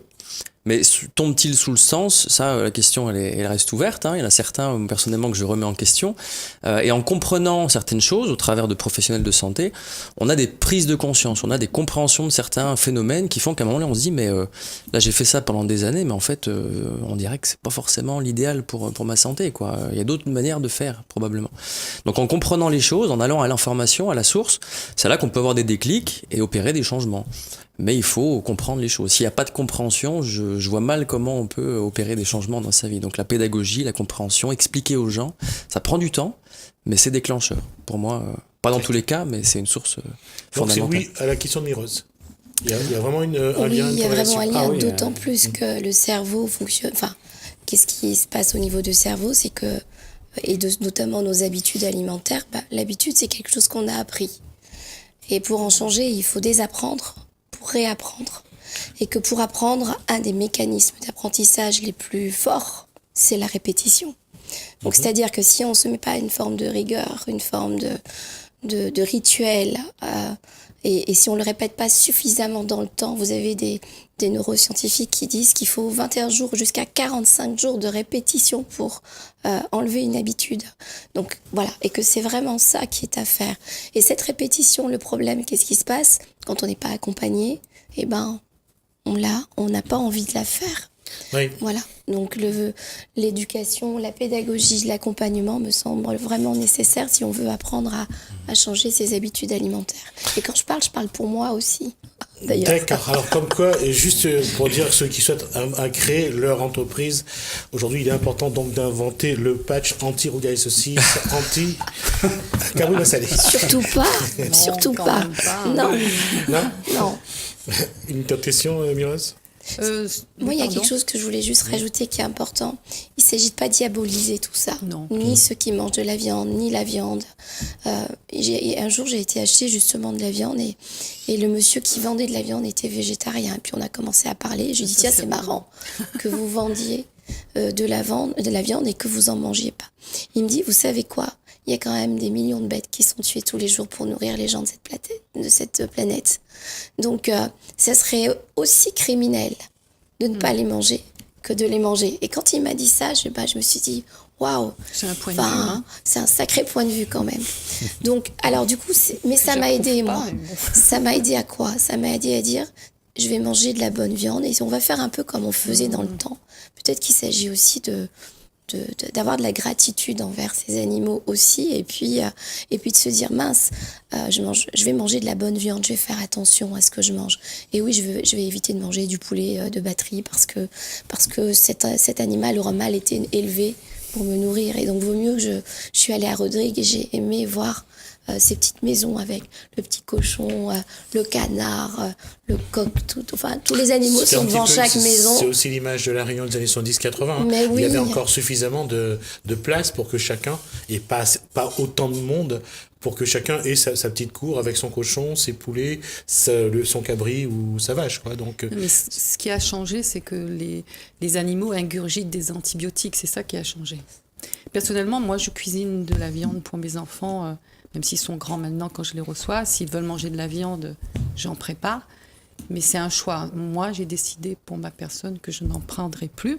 [SPEAKER 5] Mais tombe-t-il sous le sens? Ça, la question, elle reste ouverte. Il y en a certains, personnellement, que je remets en question. Et en comprenant certaines choses, au travers de professionnels de santé, on a des prises de conscience, on a des compréhensions de certains phénomènes qui font qu'à un moment-là, on se dit, mais là, j'ai fait ça pendant des années, mais en fait, on dirait que c'est pas forcément l'idéal pour ma santé, quoi. Il y a d'autres manières de faire, probablement. Donc, en comprenant les choses, en allant à l'information, à la source, c'est là qu'on peut avoir des déclics et opérer des changements. Mais il faut comprendre les choses. S'il n'y a pas de compréhension, je vois mal comment on peut opérer des changements dans sa vie. Donc la pédagogie, la compréhension, expliquer aux gens, ça prend du temps, mais c'est déclencheur. Pour moi, pas dans tous les cas, mais c'est une source fondamentale.
[SPEAKER 1] Donc c'est oui à la question de Mireuse. Il y a vraiment un lien.
[SPEAKER 3] Oui, il y a vraiment un lien,
[SPEAKER 4] oui,
[SPEAKER 3] d'autant plus que le cerveau fonctionne. Enfin, qu'est-ce qui se passe au niveau du cerveau, c'est que, notamment nos habitudes alimentaires, l'habitude, c'est quelque chose qu'on a appris. Et pour en changer, il faut désapprendre, pour réapprendre. Et que pour apprendre, un des mécanismes d'apprentissage les plus forts, c'est la répétition. Donc, c'est-à-dire que si on ne se met pas une forme de rigueur, une forme de rituel, et si on ne le répète pas suffisamment dans le temps, vous avez des neuroscientifiques qui disent qu'il faut 21 jours jusqu'à 45 jours de répétition pour enlever une habitude. Donc voilà, et que c'est vraiment ça qui est à faire. Et cette répétition, le problème, qu'est-ce qui se passe quand on n'est pas accompagné? Eh ben, on n'a pas envie de la faire.
[SPEAKER 1] Oui.
[SPEAKER 3] Voilà. Donc l'éducation, la pédagogie, l'accompagnement me semble vraiment nécessaire si on veut apprendre à changer ses habitudes alimentaires. Et quand je parle pour moi aussi. D'ailleurs.
[SPEAKER 1] D'accord. Alors comme quoi, et juste pour dire ceux qui souhaitent à créer leur entreprise, aujourd'hui il est important donc d'inventer le patch anti-rougail saucisse, anti-caroube salée.
[SPEAKER 3] Surtout pas,
[SPEAKER 2] Non,
[SPEAKER 3] surtout
[SPEAKER 2] quand
[SPEAKER 3] pas.
[SPEAKER 2] même pas.
[SPEAKER 3] Non,
[SPEAKER 1] Non.
[SPEAKER 3] non.
[SPEAKER 1] Une autre question, Mireuse?
[SPEAKER 3] Moi, il y a
[SPEAKER 2] pardon.
[SPEAKER 3] quelque chose que je voulais juste rajouter qui est important. Il ne s'agit pas de diaboliser tout ça.
[SPEAKER 2] Non.
[SPEAKER 3] Ni ceux qui mangent de la viande, ni la viande. Un jour, j'ai été acheter justement de la viande et le monsieur qui vendait de la viande était végétarien. Et puis on a commencé à parler. Je lui ai dit, tiens, c'est marrant que vous vendiez de la viande et que vous en mangiez pas. Il me dit, vous savez quoi? Il y a quand même des millions de bêtes qui sont tuées tous les jours pour nourrir les gens de cette planète. Donc, ça serait aussi criminel de ne pas les manger que de les manger. Et quand il m'a dit ça, je me suis dit, waouh,
[SPEAKER 2] C'est un point de vue. Hein.
[SPEAKER 3] c'est un sacré point de vue quand même. Donc, alors du coup, mais ça m'a
[SPEAKER 2] J'approuve
[SPEAKER 3] aidé,
[SPEAKER 2] pas,
[SPEAKER 3] moi.
[SPEAKER 2] mais bon.
[SPEAKER 3] Ça m'a aidé à quoi? Ça m'a aidé à dire, je vais manger de la bonne viande et on va faire un peu comme on faisait dans le temps. Peut-être qu'il s'agit aussi d'avoir de la gratitude envers ces animaux aussi et puis de se dire mince, je vais manger de la bonne viande, je vais faire attention à ce que je mange. Et oui, je vais éviter de manger du poulet de batterie parce que cet animal aura mal été élevé pour me nourrir. Et donc vaut mieux que je suis allée à Rodrigue et j'ai aimé voir ces petites maisons avec le petit cochon, le canard, le coq, tous les animaux
[SPEAKER 1] C'était
[SPEAKER 3] sont
[SPEAKER 1] un petit
[SPEAKER 3] devant
[SPEAKER 1] peu-
[SPEAKER 3] chaque maison.
[SPEAKER 1] C'est aussi l'image de la Réunion des années 70-80. Hein.
[SPEAKER 3] Mais oui.
[SPEAKER 1] Il y avait encore suffisamment de place pour que chacun, et pas autant de monde, pour que chacun ait sa petite cour avec son cochon, ses poulets, son cabri ou sa vache. Quoi. Donc,
[SPEAKER 2] Mais ce qui a changé, c'est que les animaux ingurgitent des antibiotiques. C'est ça qui a changé. Personnellement, moi, je cuisine de la viande pour mes enfants, même s'ils sont grands maintenant quand je les reçois. S'ils veulent manger de la viande, j'en prépare. Mais c'est un choix. Moi, j'ai décidé pour ma personne que je n'en prendrai plus.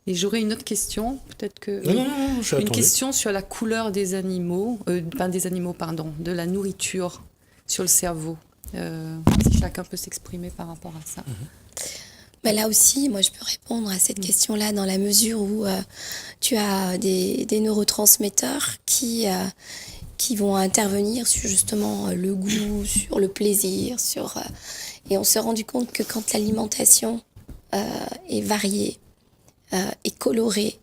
[SPEAKER 2] Et j'aurais une autre question, peut-être que...
[SPEAKER 1] non, je suis
[SPEAKER 2] Une
[SPEAKER 1] attendu.
[SPEAKER 2] question sur la couleur des animaux, de la nourriture sur le cerveau. Si chacun peut s'exprimer par rapport à ça.
[SPEAKER 3] Bah là aussi, moi, je peux répondre à cette question-là dans la mesure où tu as des neurotransmetteurs qui vont intervenir sur justement le goût, sur le plaisir, et on s'est rendu compte que quand l'alimentation est variée, est colorée,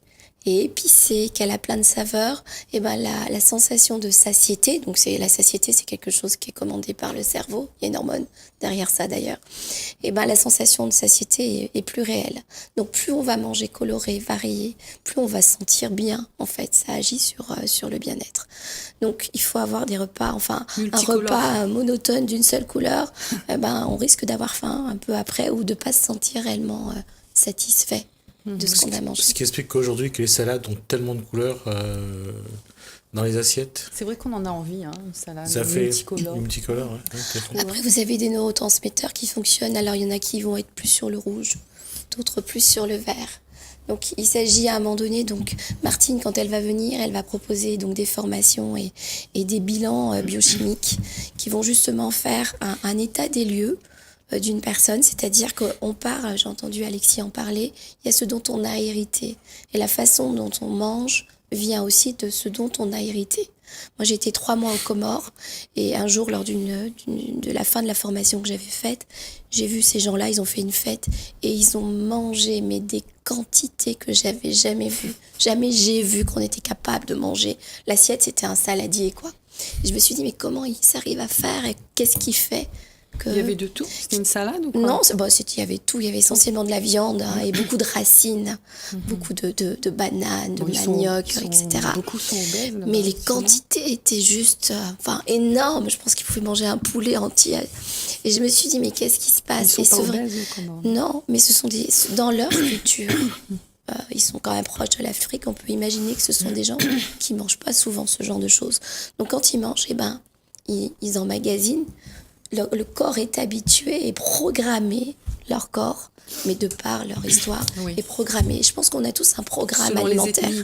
[SPEAKER 3] et épicée, qu'elle a plein de saveurs, et ben la sensation de satiété, donc la satiété, c'est quelque chose qui est commandé par le cerveau, il y a une hormone derrière ça d'ailleurs, et ben la sensation de satiété est plus réelle. Donc plus on va manger coloré, varié, plus on va se sentir bien, en fait, ça agit sur le bien-être. Donc il faut avoir des repas, un
[SPEAKER 2] Multicolores.
[SPEAKER 3] repas monotone d'une seule couleur, on risque d'avoir faim un peu après ou de pas se sentir réellement satisfait de ce qu'on a mangé.
[SPEAKER 1] Ce qui explique qu'aujourd'hui, que les salades ont tellement de couleurs dans les assiettes.
[SPEAKER 2] C'est vrai qu'on en a envie, hein, une salade
[SPEAKER 1] Ça fait
[SPEAKER 2] multicolore.
[SPEAKER 1] multicolore. Ouais, tout à fait.
[SPEAKER 3] Après, vous avez des neurotransmetteurs qui fonctionnent. Alors, il y en a qui vont être plus sur le rouge, d'autres plus sur le vert. Donc, il s'agit à un moment donné, donc, Martine, quand elle va venir, elle va proposer donc des formations et des bilans biochimiques qui vont justement faire un état des lieux d'une personne, c'est-à-dire qu'on part, j'ai entendu Alexis en parler, il y a ce dont on a hérité. Et la façon dont on mange vient aussi de ce dont on a hérité. Moi, j'ai été 3 mois aux Comores et un jour, lors de la fin de la formation que j'avais faite, j'ai vu ces gens-là, ils ont fait une fête et ils ont mangé mais des quantités que j'avais jamais vues. Jamais j'ai vu qu'on était capable de manger. L'assiette, c'était un saladier, quoi. Et je me suis dit, mais comment ils arrivent à faire et qu'est-ce qui fait que...
[SPEAKER 2] Il y avait de tout. C'était une salade ou quoi?
[SPEAKER 3] Non, il y avait tout. Il y avait essentiellement de la viande et beaucoup de racines, beaucoup de bananes, de
[SPEAKER 2] Bon,
[SPEAKER 3] manioc, etc.
[SPEAKER 2] Beaucoup sont obèses. là-bas,
[SPEAKER 3] Mais les
[SPEAKER 2] justement.
[SPEAKER 3] quantités étaient juste énormes. Je pense qu'ils pouvaient manger un poulet entier. Et je me suis dit, mais qu'est-ce qui se
[SPEAKER 2] Ils
[SPEAKER 3] passe?
[SPEAKER 2] sont
[SPEAKER 3] Et
[SPEAKER 2] pas
[SPEAKER 3] c'est vrai.
[SPEAKER 2] obèses ou comment?
[SPEAKER 3] Non, mais ce sont dans leur culture. Ils sont quand même proches de l'Afrique. On peut imaginer que ce sont des gens qui mangent pas souvent ce genre de choses. Donc quand ils mangent, ils emmagasinent. Le corps est habitué et programmé, leur corps, mais de par leur histoire,
[SPEAKER 2] Oui.
[SPEAKER 3] est programmé. Je pense qu'on a tous un programme
[SPEAKER 2] Selon les
[SPEAKER 3] alimentaire.
[SPEAKER 2] ethnies.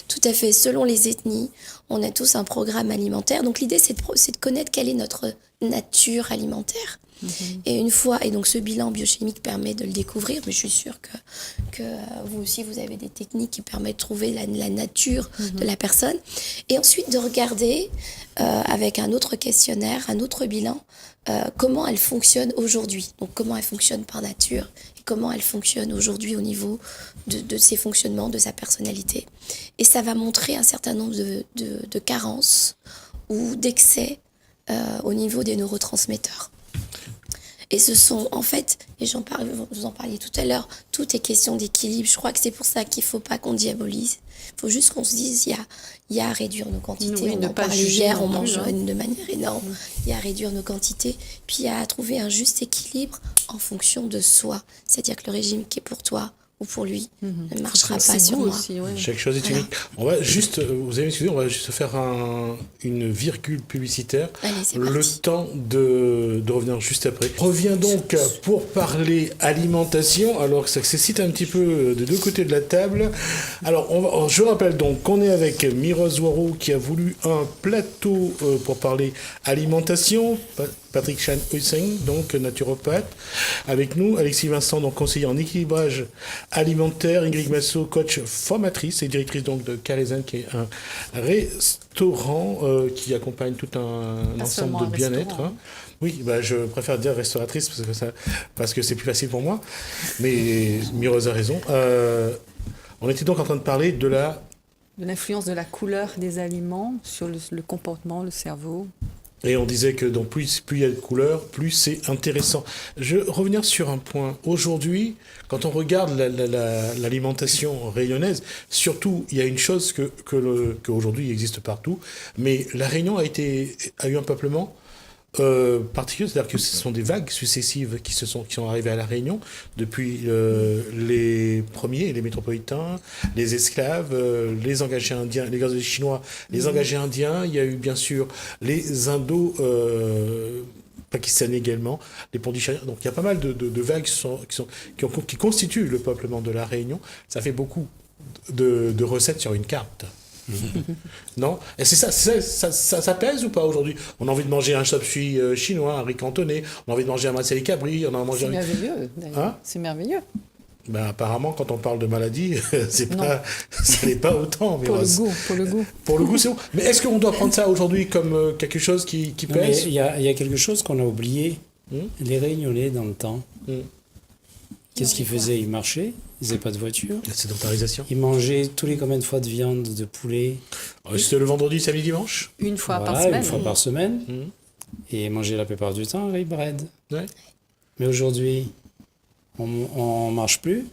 [SPEAKER 3] Tout à fait. Selon les ethnies, on a tous un programme alimentaire. Donc l'idée, c'est de connaître quel est notre nature alimentaire. Et une fois, et donc ce bilan biochimique permet de le découvrir, mais je suis sûre que vous aussi, vous avez des techniques qui permettent de trouver la nature de la personne. Et ensuite de regarder avec un autre questionnaire, un autre bilan, comment elle fonctionne aujourd'hui. Donc comment elle fonctionne par nature et comment elle fonctionne aujourd'hui au niveau de ses fonctionnements, de sa personnalité. Et ça va montrer un certain nombre de carences ou d'excès au niveau des neurotransmetteurs. Et ce sont, en fait, et vous en parliez tout à l'heure, tout est question d'équilibre. Je crois que c'est pour ça qu'il ne faut pas qu'on diabolise. Il faut juste qu'on se dise, il y a à réduire nos quantités.
[SPEAKER 2] Oui,
[SPEAKER 3] on en parlait hier, on mange
[SPEAKER 2] hein.
[SPEAKER 3] de manière énorme. Il y a à réduire nos quantités. Puis il y a à trouver un juste équilibre en fonction de soi. C'est-à-dire que le régime qui est pour toi ou pour lui ne marchera pas sur moi.
[SPEAKER 2] Aussi, ouais.
[SPEAKER 1] Chaque chose est unique. On va juste, vous allez m'excuser, on va juste faire une virgule publicitaire.
[SPEAKER 3] Allez, c'est
[SPEAKER 1] le
[SPEAKER 3] parti.
[SPEAKER 1] temps de revenir juste après. Reviens donc pour parler alimentation, alors que ça se cite un petit peu des deux côtés de la table. Alors, je rappelle donc qu'on est avec Miroz Waro qui a voulu un plateau pour parler alimentation. Patrick Chan Hussein, donc naturopathe, avec nous, Alexis Vincent, donc conseiller en équilibrage alimentaire, Ingrid Massot, coach formatrice et directrice donc de Carizen, qui est un restaurant qui accompagne tout un ensemble de bien-être. Hein. Oui, bah, je préfère dire restauratrice parce que c'est plus facile pour moi, mais Mireuse a raison. On était donc en train de parler de
[SPEAKER 2] l'influence de la couleur des aliments sur le comportement, le cerveau.
[SPEAKER 1] Et on disait que donc plus il y a de couleurs, plus c'est intéressant. Je vais revenir sur un point. Aujourd'hui, quand on regarde l'alimentation rayonnaise, surtout, il y a une chose qu'aujourd'hui existe partout, mais la Réunion a eu un peuplement particulier, c'est-à-dire que ce sont des vagues successives qui sont arrivées à la Réunion depuis les premiers, les métropolitains, les esclaves, les engagés indiens, les gazoliers chinois, les engagés indiens. Il y a eu bien sûr les Indo pakistanais également, les Pondichériens. Donc il y a pas mal de vagues qui constituent le peuplement de la Réunion. Ça fait beaucoup de recettes sur une carte. Non? Et c'est ça pèse ou pas aujourd'hui? On a envie de manger un chapsui chinois, un riz cantonais, on a envie de manger un masseli cabri, on a envie de manger...
[SPEAKER 2] C'est merveilleux, d'ailleurs.
[SPEAKER 1] Hein?
[SPEAKER 2] C'est merveilleux.
[SPEAKER 1] Ben, apparemment, quand on parle de maladie, ça n'est pas autant.
[SPEAKER 2] Pour le goût.
[SPEAKER 1] Pour le goût, c'est bon. Mais est-ce qu'on doit prendre ça aujourd'hui comme quelque chose qui pèse?
[SPEAKER 4] Il y a quelque chose qu'on a oublié. Les Réunionnais, dans le temps, qu'est-ce qu'ils faisaient? Ils marchaient, ils n'avaient pas de voiture.
[SPEAKER 1] La sédentarisation.
[SPEAKER 4] Ils mangeaient tous les combien de fois de viande, de poulet?
[SPEAKER 1] C'était le vendredi, samedi, dimanche?
[SPEAKER 2] Une fois par
[SPEAKER 4] Voilà,
[SPEAKER 2] semaine.
[SPEAKER 4] une fois par semaine. Et manger la plupart du temps un riz bread.
[SPEAKER 1] Ouais.
[SPEAKER 4] Mais aujourd'hui, on marche plus.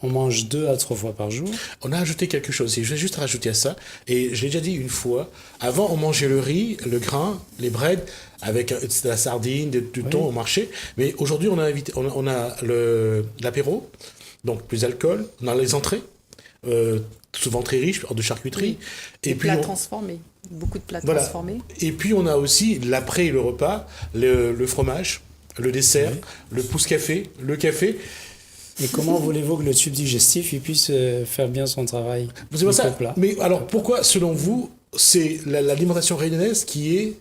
[SPEAKER 4] On mange 2 à 3 fois par jour.
[SPEAKER 1] On a ajouté quelque chose. Je vais juste rajouter à ça. Et je l'ai déjà dit une fois. Avant, on mangeait le riz, le grain, les breads, avec de la sardine, du thon au marché. Mais aujourd'hui, on a l'apéro, donc plus d'alcool. On a les entrées, souvent très riches, de charcuterie.
[SPEAKER 2] Oui.
[SPEAKER 1] Et
[SPEAKER 2] Des
[SPEAKER 1] puis
[SPEAKER 2] plats transformés. Beaucoup de plats transformés.
[SPEAKER 1] Et puis, on a aussi, l'après le repas, le fromage, le dessert, le pousse-café, le café.
[SPEAKER 4] Et comment voulez-vous que le tube digestif il puisse faire bien son travail?
[SPEAKER 1] C'est pas ça. Mais alors, pourquoi, selon vous, c'est l'alimentation réunionnaise qui est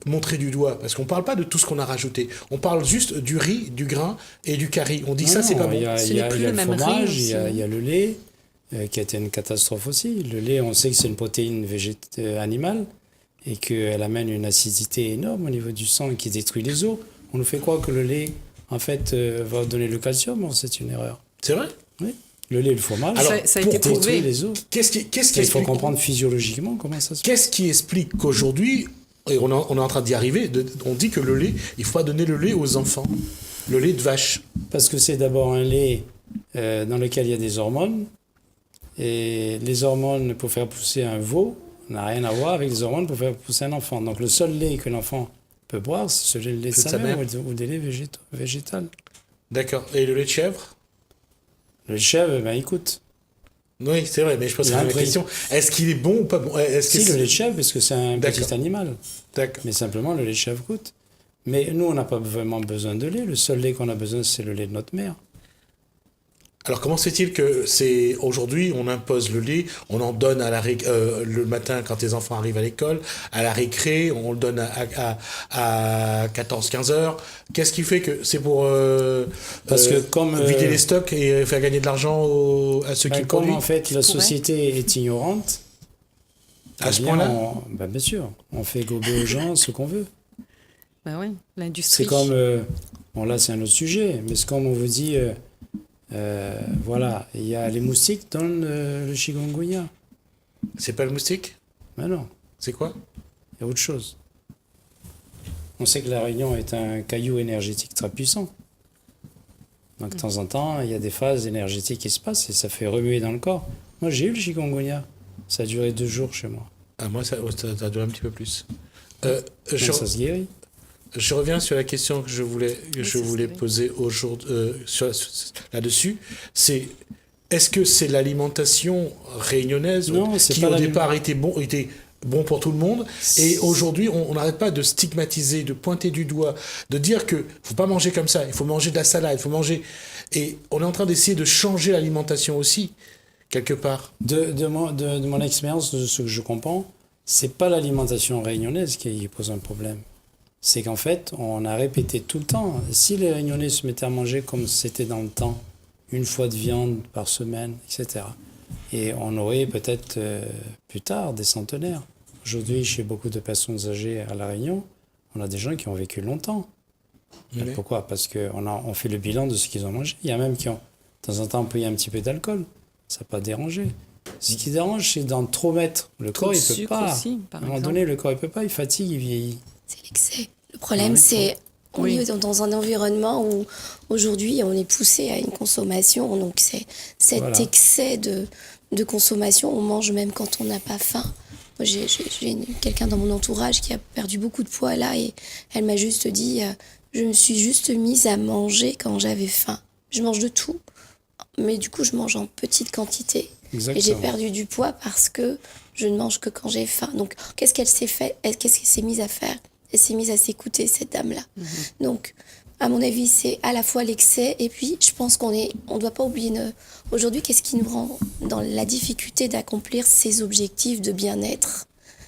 [SPEAKER 1] montrée du doigt? Parce qu'on ne parle pas de tout ce qu'on a rajouté. On parle juste du riz, du grain et du curry. On dit
[SPEAKER 4] Non,
[SPEAKER 1] ça, c'est pas bon.
[SPEAKER 4] Il y a le fromage, il y a le lait, qui a été une catastrophe aussi. Le lait, on sait que c'est une protéine animale et qu'elle amène une acidité énorme au niveau du sang qui détruit les os. On nous fait croire que le lait, en fait, va donner le calcium. Bon, c'est une erreur.
[SPEAKER 1] C'est vrai?
[SPEAKER 4] Oui. Le lait et le fromage,
[SPEAKER 1] Alors,
[SPEAKER 2] ça a été
[SPEAKER 4] détruit
[SPEAKER 2] prouvé.
[SPEAKER 4] les os.
[SPEAKER 1] Qu'est-ce qui
[SPEAKER 4] Il faut
[SPEAKER 1] explique
[SPEAKER 4] comprendre physiologiquement comment ça se passe.
[SPEAKER 1] Qu'est-ce qui explique qu'aujourd'hui, et on est en train d'y arriver, on dit que le lait, il faut pas donner le lait aux enfants. Le lait de vache.
[SPEAKER 4] Parce que c'est d'abord un lait dans lequel il y a des hormones. Et les hormones, pour faire pousser un veau, n'a rien à voir avec les hormones pour faire pousser un enfant. Donc le seul lait que l'enfant peut boire, c'est le lait de sa mère ou des laits végétaux.
[SPEAKER 1] D'accord. Et le lait de chèvre?
[SPEAKER 4] Le lait de chèvre, ben écoute.
[SPEAKER 1] Oui, c'est vrai, mais je pose la question. Est-ce qu'il est bon ou pas bon? Le
[SPEAKER 4] lait de chèvre, parce que c'est un petit animal.
[SPEAKER 1] D'accord.
[SPEAKER 4] Mais simplement, le lait de chèvre coûte. Mais nous, on n'a pas vraiment besoin de lait. Le seul lait qu'on a besoin, c'est le lait de notre mère.
[SPEAKER 1] Alors comment se fait-il que aujourd'hui on impose le lait, on en donne le matin quand les enfants arrivent à l'école, à la récré, on le donne à 14-15 heures. Qu'est-ce qui fait que c'est pour
[SPEAKER 4] Parce que comme
[SPEAKER 1] vider les stocks et faire gagner de l'argent à ceux qui le
[SPEAKER 4] comme
[SPEAKER 1] produisent?
[SPEAKER 4] en fait la société est ignorante,
[SPEAKER 1] À ce
[SPEAKER 4] eh bien,
[SPEAKER 1] point-là?
[SPEAKER 4] bien sûr, on fait gober aux gens ce qu'on veut.
[SPEAKER 2] Ben oui, l'industrie.
[SPEAKER 4] C'est comme, bon là c'est un autre sujet, mais c'est comme on vous dit, voilà, il y a les moustiques dans le chikungunya.
[SPEAKER 1] C'est pas le moustique?
[SPEAKER 4] Mais non,
[SPEAKER 1] C'est quoi?
[SPEAKER 4] il y a autre chose. On sait que la Réunion est un caillou énergétique très puissant. Donc de temps en temps, il y a des phases énergétiques qui se passent et ça fait remuer dans le corps. Moi j'ai eu le chikungunya, ça a duré 2 jours chez moi.
[SPEAKER 1] Ah, moi ça a duré un petit peu plus.
[SPEAKER 4] Donc, ça se guérit.
[SPEAKER 1] Je reviens sur la question que je voulais poser aujourd'hui là-dessus. Est-ce que c'est l'alimentation réunionnaise
[SPEAKER 4] Non, c'est
[SPEAKER 1] qui
[SPEAKER 4] pas
[SPEAKER 1] au départ était bon pour tout le monde et aujourd'hui on n'arrête pas de stigmatiser, de pointer du doigt, de dire que faut pas manger comme ça, il faut manger de la salade, il faut manger et on est en train d'essayer de changer l'alimentation aussi quelque part.
[SPEAKER 4] De mon expérience, de ce que je comprends, c'est pas l'alimentation réunionnaise qui pose un problème. C'est qu'en fait, on a répété tout le temps. Si les Réunionnais se mettaient à manger comme c'était dans le temps, 1 fois de viande par semaine, etc. Et on aurait peut-être plus tard des centenaires. Aujourd'hui, chez beaucoup de personnes âgées à La Réunion, on a des gens qui ont vécu longtemps.
[SPEAKER 1] Oui.
[SPEAKER 4] Pourquoi? Parce qu'on fait le bilan de ce qu'ils ont mangé. Il y a même qui ont, de temps en temps, pris un petit peu d'alcool. Ça n'a pas dérangé. Ce qui dérange, c'est d'en trop mettre. Le corps, il ne peut
[SPEAKER 2] sucre
[SPEAKER 4] pas.
[SPEAKER 2] aussi, par
[SPEAKER 4] à un moment
[SPEAKER 2] exemple.
[SPEAKER 4] donné, le corps, il ne peut pas. Il fatigue, il vieillit.
[SPEAKER 3] C'est l'excès. Le problème,
[SPEAKER 4] Oui,
[SPEAKER 3] c'est on
[SPEAKER 2] oui.
[SPEAKER 3] est dans un environnement où aujourd'hui on est poussé à une consommation. Donc c'est cet
[SPEAKER 4] Voilà.
[SPEAKER 3] excès de consommation. On mange même quand on n'a pas faim. Moi, j'ai quelqu'un dans mon entourage qui a perdu beaucoup de poids là et elle m'a juste dit je me suis juste mise à manger quand j'avais faim. Je mange de tout, mais du coup je mange en petite quantité. Et j'ai
[SPEAKER 4] Exactement.
[SPEAKER 3] perdu du poids parce que je ne mange que quand j'ai faim. Donc, qu'est-ce qu'elle s'est fait? Qu'est-ce qu'elle s'est mise à faire? Elle s'est mise à s'écouter, cette dame-là. Donc, à mon avis, c'est à la fois l'excès et puis je pense qu'on ne doit pas oublier aujourd'hui, qu'est-ce qui nous rend dans la difficulté d'accomplir ces objectifs de bien-être?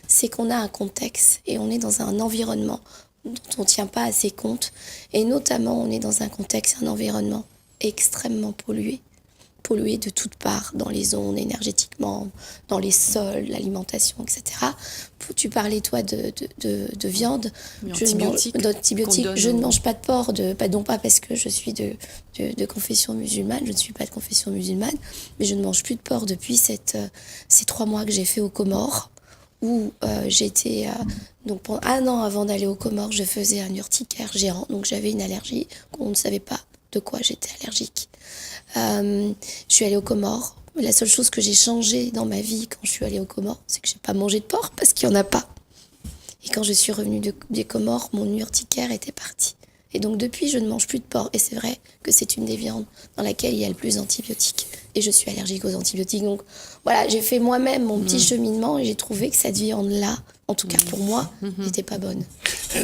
[SPEAKER 3] C'est qu'on a un contexte et on est dans un environnement dont on ne tient pas assez compte. Et notamment, on est dans un contexte, un environnement extrêmement pollué de toutes parts, dans les zones énergétiquement, dans les sols, l'alimentation, etc. Tu parlais, toi, de viande.
[SPEAKER 2] Oui,
[SPEAKER 3] D'antibiotiques.
[SPEAKER 2] qu'on donne
[SPEAKER 3] Je ne
[SPEAKER 2] aux-
[SPEAKER 3] mange pas de porc, non pas parce que je suis de confession musulmane, je ne suis pas de confession musulmane, mais je ne mange plus de porc depuis ces 3 mois que j'ai fait aux Comores, où j'étais... donc pendant 1 an avant d'aller aux Comores, je faisais un urticaire géant, donc j'avais une allergie qu'on ne savait pas de quoi j'étais allergique. Je suis allée aux Comores. La seule chose que j'ai changée dans ma vie quand je suis allée aux Comores, c'est que j'ai pas mangé de porc parce qu'il y en a pas. Et quand je suis revenue des Comores, mon urticaire était parti. Et donc depuis, je ne mange plus de porc. Et c'est vrai que c'est une des viandes dans laquelle il y a le plus d'antibiotiques. Et je suis allergique aux antibiotiques. Donc voilà, j'ai fait moi-même mon petit cheminement et j'ai trouvé que cette viande-là, en tout cas pour moi, n'était pas bonne.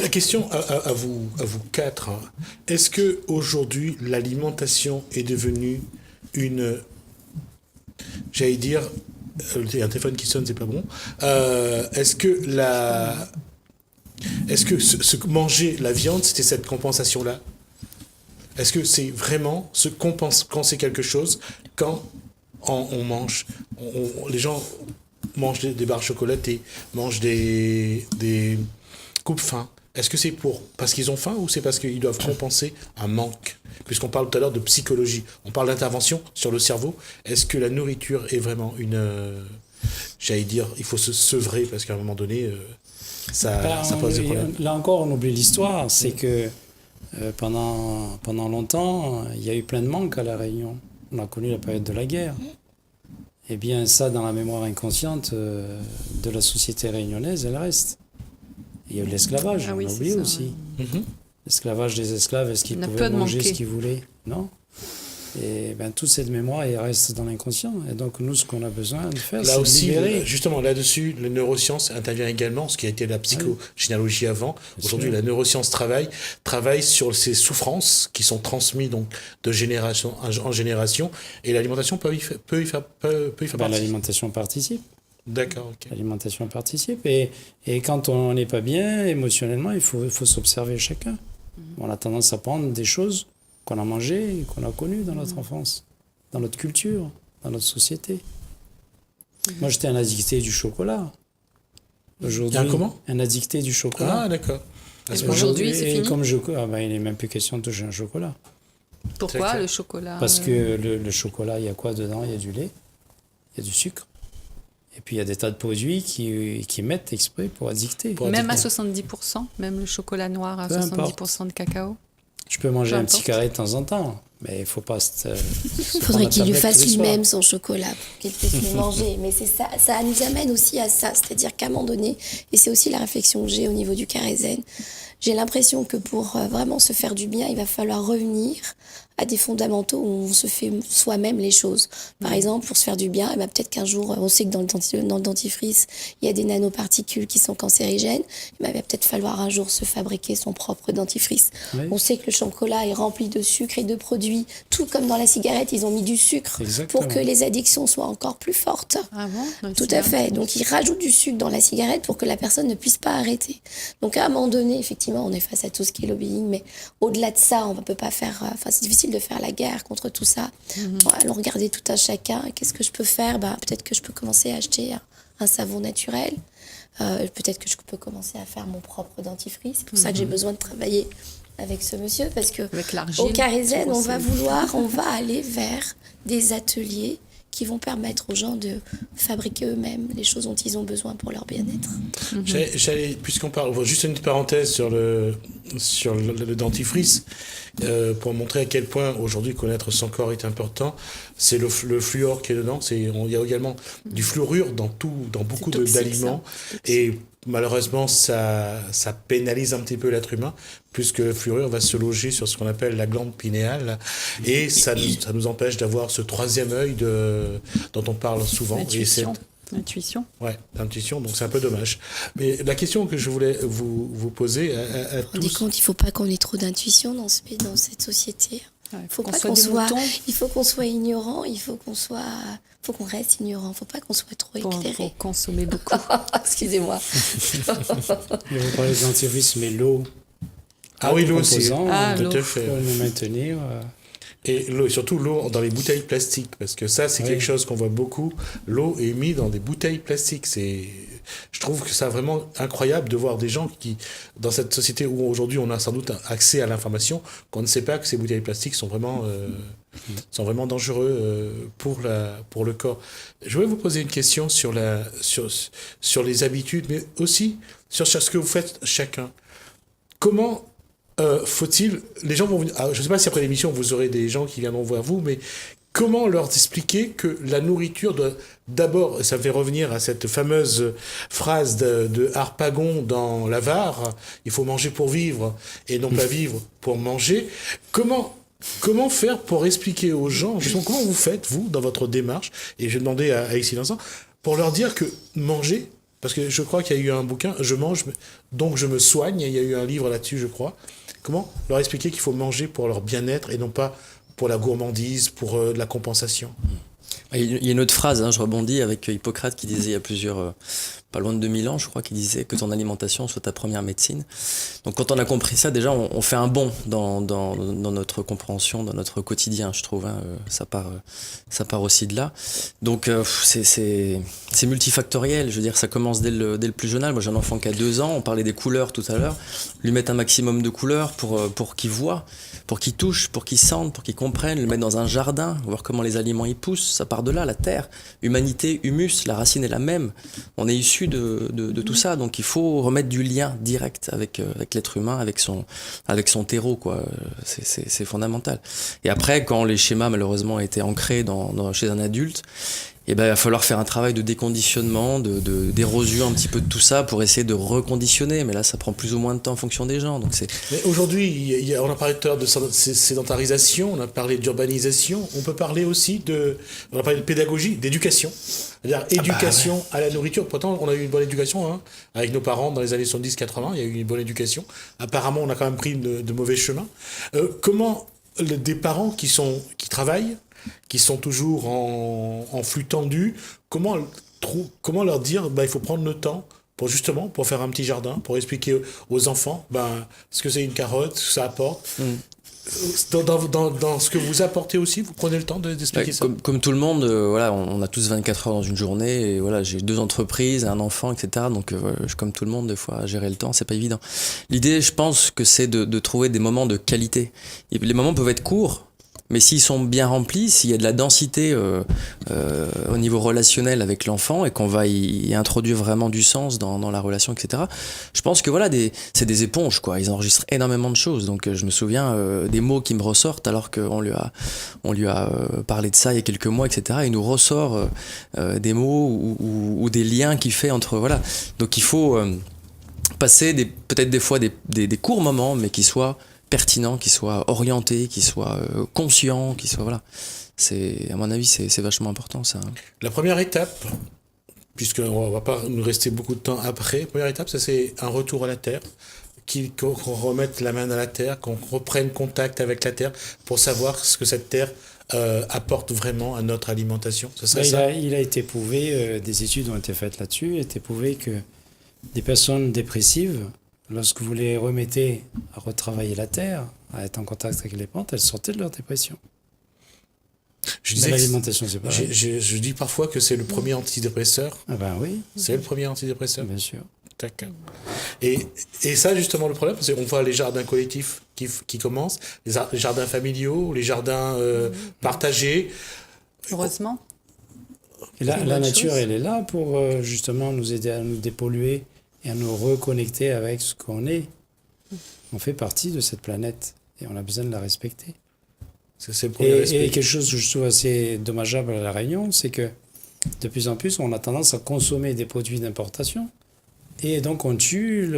[SPEAKER 1] La question à vous 4, hein. Est-ce que aujourd'hui l'alimentation est devenue une, j'allais dire, il y a un téléphone qui sonne, c'est pas bon. Est-ce que manger la viande, c'était cette compensation-là? Est-ce que c'est vraiment se compenser quelque chose quand on mange, les gens mangent des barres chocolatées, mangent des coupe-faim? Est-ce que c'est parce qu'ils ont faim ou c'est parce qu'ils doivent compenser un manque? Puisqu'on parle tout à l'heure de psychologie, on parle d'intervention sur le cerveau. Est-ce que la nourriture est vraiment j'allais dire, il faut se sevrer parce qu'à un moment donné, ça pose des problèmes.
[SPEAKER 4] Là encore, on oublie l'histoire. C'est que pendant longtemps, il y a eu plein de manques à La Réunion. On a connu la période de la guerre. Eh bien, ça, dans la mémoire inconsciente de la société réunionnaise, elle reste. Il y a eu l'esclavage,
[SPEAKER 2] Ah oui,
[SPEAKER 4] on a
[SPEAKER 2] c'est
[SPEAKER 4] oublié
[SPEAKER 2] ça,
[SPEAKER 4] aussi.
[SPEAKER 1] Mhm.
[SPEAKER 4] L'esclavage des esclaves, est-ce qu'ils
[SPEAKER 2] On a
[SPEAKER 4] pouvaient
[SPEAKER 2] peur de
[SPEAKER 4] manger
[SPEAKER 2] manquer.
[SPEAKER 4] ce qu'ils voulaient? Non. Et ben, toute cette mémoire, elle reste dans l'inconscient. Et donc, nous, ce qu'on a besoin de faire,
[SPEAKER 1] Là
[SPEAKER 4] c'est
[SPEAKER 1] aussi,
[SPEAKER 4] libérer.
[SPEAKER 1] justement, là-dessus, la neuroscience intervient également, ce qui a été la psychogénéalogie avant. Aujourd'hui,
[SPEAKER 4] sûr.
[SPEAKER 1] la neuroscience travaille sur ces souffrances qui sont transmises donc, de génération en génération, et l'alimentation peut y faire
[SPEAKER 4] Ben,
[SPEAKER 1] partie.
[SPEAKER 4] l'alimentation participe.
[SPEAKER 1] D'accord, ok.
[SPEAKER 4] L'alimentation participe. Et quand on n'est pas bien émotionnellement, il faut s'observer chacun. On a tendance à prendre des choses qu'on a mangées, qu'on a connues dans notre enfance, dans notre culture, dans notre société. Moi, j'étais un addicté du chocolat. Aujourd'hui,
[SPEAKER 1] Un comment
[SPEAKER 4] un addicté du chocolat.
[SPEAKER 1] Ah, d'accord. À ce moment-là.
[SPEAKER 2] Aujourd'hui, c'est
[SPEAKER 4] et
[SPEAKER 2] fini
[SPEAKER 4] comme il n'est même plus question de toucher un chocolat.
[SPEAKER 2] Pourquoi
[SPEAKER 1] clair.
[SPEAKER 2] le chocolat
[SPEAKER 4] Parce que le chocolat, il y a quoi dedans? Il y a du lait, il y a du sucre. Et puis, il y a des tas de produits qui mettent exprès pour addicter.
[SPEAKER 2] Même à 70%, même le chocolat noir à
[SPEAKER 4] Peu
[SPEAKER 2] 70% de cacao.
[SPEAKER 4] Je peux manger
[SPEAKER 2] Peu
[SPEAKER 4] un petit
[SPEAKER 2] importe.
[SPEAKER 4] carré de temps en temps, mais il ne faut pas se
[SPEAKER 3] Il
[SPEAKER 4] prendre
[SPEAKER 3] faudrait
[SPEAKER 4] la
[SPEAKER 3] qu'il lui
[SPEAKER 4] tablette
[SPEAKER 3] fasse
[SPEAKER 4] tous les soirs.
[SPEAKER 3] lui-même son chocolat pour qu'il puisse le manger. Mais c'est ça, ça nous amène aussi à ça. C'est-à-dire qu'à un moment donné, et c'est aussi la réflexion que j'ai au niveau du Kaizen, j'ai l'impression que pour vraiment se faire du bien, il va falloir revenir à des fondamentaux où on se fait soi-même les choses. Par exemple, pour se faire du bien, eh ben, peut-être qu'un jour, on sait que dans le dentifrice, il y a des nanoparticules qui sont cancérigènes. Eh ben, il va peut-être falloir un jour se fabriquer son propre dentifrice.
[SPEAKER 4] Oui.
[SPEAKER 3] On sait que le chocolat est rempli de sucre et de produits, tout comme dans la cigarette, ils ont mis du sucre
[SPEAKER 4] Exactement.
[SPEAKER 3] pour que les addictions soient encore plus fortes.
[SPEAKER 2] Ah bon Dans les
[SPEAKER 3] Tout à
[SPEAKER 2] cigarettes
[SPEAKER 3] fait. Donc, ils rajoutent du sucre dans la cigarette pour que la personne ne puisse pas arrêter. Donc, à un moment donné, effectivement, on est face à tout ce qui est lobbying, mais au-delà de ça, on ne peut pas faire. Enfin, c'est difficile de faire la guerre contre tout ça. Allons regarder tout un chacun. Qu'est-ce que je peux faire? Peut-être que je peux commencer à acheter un savon naturel. Peut-être que je peux commencer à faire mon propre dentifrice. C'est pour ça que j'ai besoin de travailler avec ce monsieur, parce que
[SPEAKER 2] Avec l'argile.
[SPEAKER 3] au Kaizen,
[SPEAKER 2] tu
[SPEAKER 3] on
[SPEAKER 2] vois,
[SPEAKER 3] va aller vers des ateliers qui vont permettre aux gens de fabriquer eux-mêmes les choses dont ils ont besoin pour leur bien-être.
[SPEAKER 1] Puisqu'on parle, juste une petite parenthèse sur le dentifrice, pour montrer à quel point aujourd'hui connaître son corps est important, c'est le fluor qui est dedans. Il y a également du fluorure dans beaucoup
[SPEAKER 2] toxique,
[SPEAKER 1] d'aliments.
[SPEAKER 2] ça.
[SPEAKER 1] Et malheureusement, ça pénalise un petit peu l'être humain, puisque le fluorure va se loger sur ce qu'on appelle la glande pinéale. Et ça nous empêche d'avoir ce troisième œil dont on parle souvent.
[SPEAKER 2] L'intuition. L'intuition.
[SPEAKER 1] Ouais, l'intuition, donc c'est un peu dommage. Mais la question que je voulais vous poser à
[SPEAKER 3] Vous vous rendez
[SPEAKER 1] tous...
[SPEAKER 3] compte, il ne faut pas qu'on ait trop d'intuition dans cette société.
[SPEAKER 2] Ouais,
[SPEAKER 3] Faut
[SPEAKER 2] qu'on
[SPEAKER 3] pas
[SPEAKER 2] soit
[SPEAKER 3] qu'on
[SPEAKER 2] des
[SPEAKER 3] soit,
[SPEAKER 2] moutons
[SPEAKER 3] il faut qu'on soit ignorant, faut qu'on reste ignorant. Faut pas qu'on soit trop
[SPEAKER 2] pour
[SPEAKER 3] éclairé.
[SPEAKER 2] consommer beaucoup.
[SPEAKER 3] Excusez-moi.
[SPEAKER 4] Et vous parlez de dentifrice, mais l'eau.
[SPEAKER 1] Ah oui, l'eau aussi.
[SPEAKER 4] composant,
[SPEAKER 2] Ah,
[SPEAKER 1] Tout
[SPEAKER 2] l'eau.
[SPEAKER 1] à
[SPEAKER 4] pour
[SPEAKER 1] fait.
[SPEAKER 4] nous maintenir.
[SPEAKER 1] Et surtout l'eau dans les bouteilles plastiques, parce que ça, c'est
[SPEAKER 4] Oui.
[SPEAKER 1] quelque chose qu'on voit beaucoup. L'eau est mise dans des bouteilles plastiques. Je trouve que c'est vraiment incroyable de voir des gens qui, dans cette société où aujourd'hui on a sans doute accès à l'information, qu'on ne sait pas que ces bouteilles plastiques sont vraiment dangereux pour le corps. Je voulais vous poser une question sur les habitudes, mais aussi sur ce que vous faites chacun. Comment faut-il... Les gens vont venir... je ne sais pas si après l'émission, vous aurez des gens qui viendront voir vous, mais comment leur expliquer que la nourriture doit d'abord... Ça me fait revenir à cette fameuse phrase de Harpagon dans l'Avare, il faut manger pour vivre et non pas vivre pour manger. Comment faire pour expliquer aux gens, justement, comment vous faites, vous, dans votre démarche, et je vais demander à Alexis Vincent, pour leur dire que manger... Parce que je crois qu'il y a eu un bouquin, Je mange, donc je me soigne. Il y a eu un livre là-dessus, je crois. Comment leur expliquer qu'il faut manger pour leur bien-être et non pas pour la gourmandise, pour de la compensation?
[SPEAKER 5] Il y a une autre phrase, je rebondis, avec Hippocrate qui disait il y a pas loin de 2000 ans, je crois, qui disait que ton alimentation soit ta première médecine. Donc quand on a compris ça, déjà, on fait un bond dans notre compréhension, dans notre quotidien, je trouve. Ça part aussi de là. Donc c'est multifactoriel. Je veux dire, ça commence dès le plus jeune âge. Moi, j'ai un enfant qui a 2 ans. On parlait des couleurs tout à l'heure. Lui mettre un maximum de couleurs pour qu'il voit, pour qu'il touche, pour qu'il sente, pour qu'il comprenne. Le mettre dans un jardin, voir comment les aliments y poussent. Ça part de là, la terre. Humanité, humus, la racine est la même. On est issu de tout ça, donc il faut remettre du lien direct avec l'être humain, avec son terreau, quoi. C'est fondamental. Et après, quand les schémas malheureusement étaient ancrés chez un adulte, et ben il va falloir faire un travail de déconditionnement, d'érosion un petit peu de tout ça pour essayer de reconditionner. Mais là, ça prend plus ou moins de temps en fonction des gens. Donc c'est
[SPEAKER 1] Mais aujourd'hui, on a parlé tout à l'heure de sédentarisation, on a parlé d'urbanisation, on peut parler aussi on a parlé de pédagogie, d'éducation. C'est-à-dire éducation à la nourriture. Pourtant, on a eu une bonne éducation, hein, avec nos parents dans les années 70-80, il y a eu une bonne éducation. Apparemment, on a quand même pris de mauvais chemins. Comment des parents qui travaillent, qui sont toujours en flux tendu, comment leur dire il faut prendre le temps pour faire un petit jardin, pour expliquer aux enfants ce que c'est une carotte, ce que ça apporte. Dans ce que vous apportez aussi, vous prenez le temps d'expliquer ça.
[SPEAKER 5] Comme tout le monde, voilà, on a tous 24 heures dans une journée, et voilà, j'ai 2 entreprises, un enfant, etc. Donc, comme tout le monde, des fois, gérer le temps, c'est pas évident. L'idée, je pense que c'est de trouver des moments de qualité. Et les moments peuvent être courts, mais s'ils sont bien remplis, s'il y a de la densité au niveau relationnel avec l'enfant et qu'on va y introduire vraiment du sens dans la relation, etc. Je pense que voilà, c'est des éponges, quoi. Ils enregistrent énormément de choses. Donc je me souviens des mots qui me ressortent alors qu'on lui a parlé de ça il y a quelques mois, etc. Il nous ressort des mots ou des liens qu'il fait entre voilà. Donc il faut passer peut-être des fois des courts moments, mais qui soient pertinent, qui soit orienté, qui soit conscient, qui soit voilà. À mon avis, c'est vachement important ça.
[SPEAKER 1] La première étape, puisqu'on va pas nous rester beaucoup de temps après, première étape, ça c'est un retour à la terre, qu'on remette la main à la terre, qu'on reprenne contact avec la terre pour savoir ce que cette terre apporte vraiment à notre alimentation.
[SPEAKER 4] Il a été prouvé, des études ont été faites là-dessus, il a été prouvé que des personnes dépressives, lorsque vous les remettez à retravailler la terre, à être en contact avec les plantes, elles sortaient de leur dépression. L'alimentation, c'est pareil.
[SPEAKER 1] Je dis parfois que c'est le premier antidépresseur.
[SPEAKER 4] Ah ben oui.
[SPEAKER 1] C'est le premier antidépresseur.
[SPEAKER 4] Bien sûr.
[SPEAKER 1] D'accord. Et ça, justement, le problème, c'est qu'on voit les jardins collectifs qui commencent, les jardins familiaux, les jardins partagés.
[SPEAKER 2] Heureusement.
[SPEAKER 4] Et la nature, elle est là pour justement nous aider à nous dépolluer et à nous reconnecter avec ce qu'on est. On fait partie de cette planète et on a besoin de la respecter.
[SPEAKER 1] C'est le premier respect.
[SPEAKER 4] Et quelque chose que je trouve assez dommageable à La Réunion, c'est que de plus en plus, on a tendance à consommer des produits d'importation et donc on tue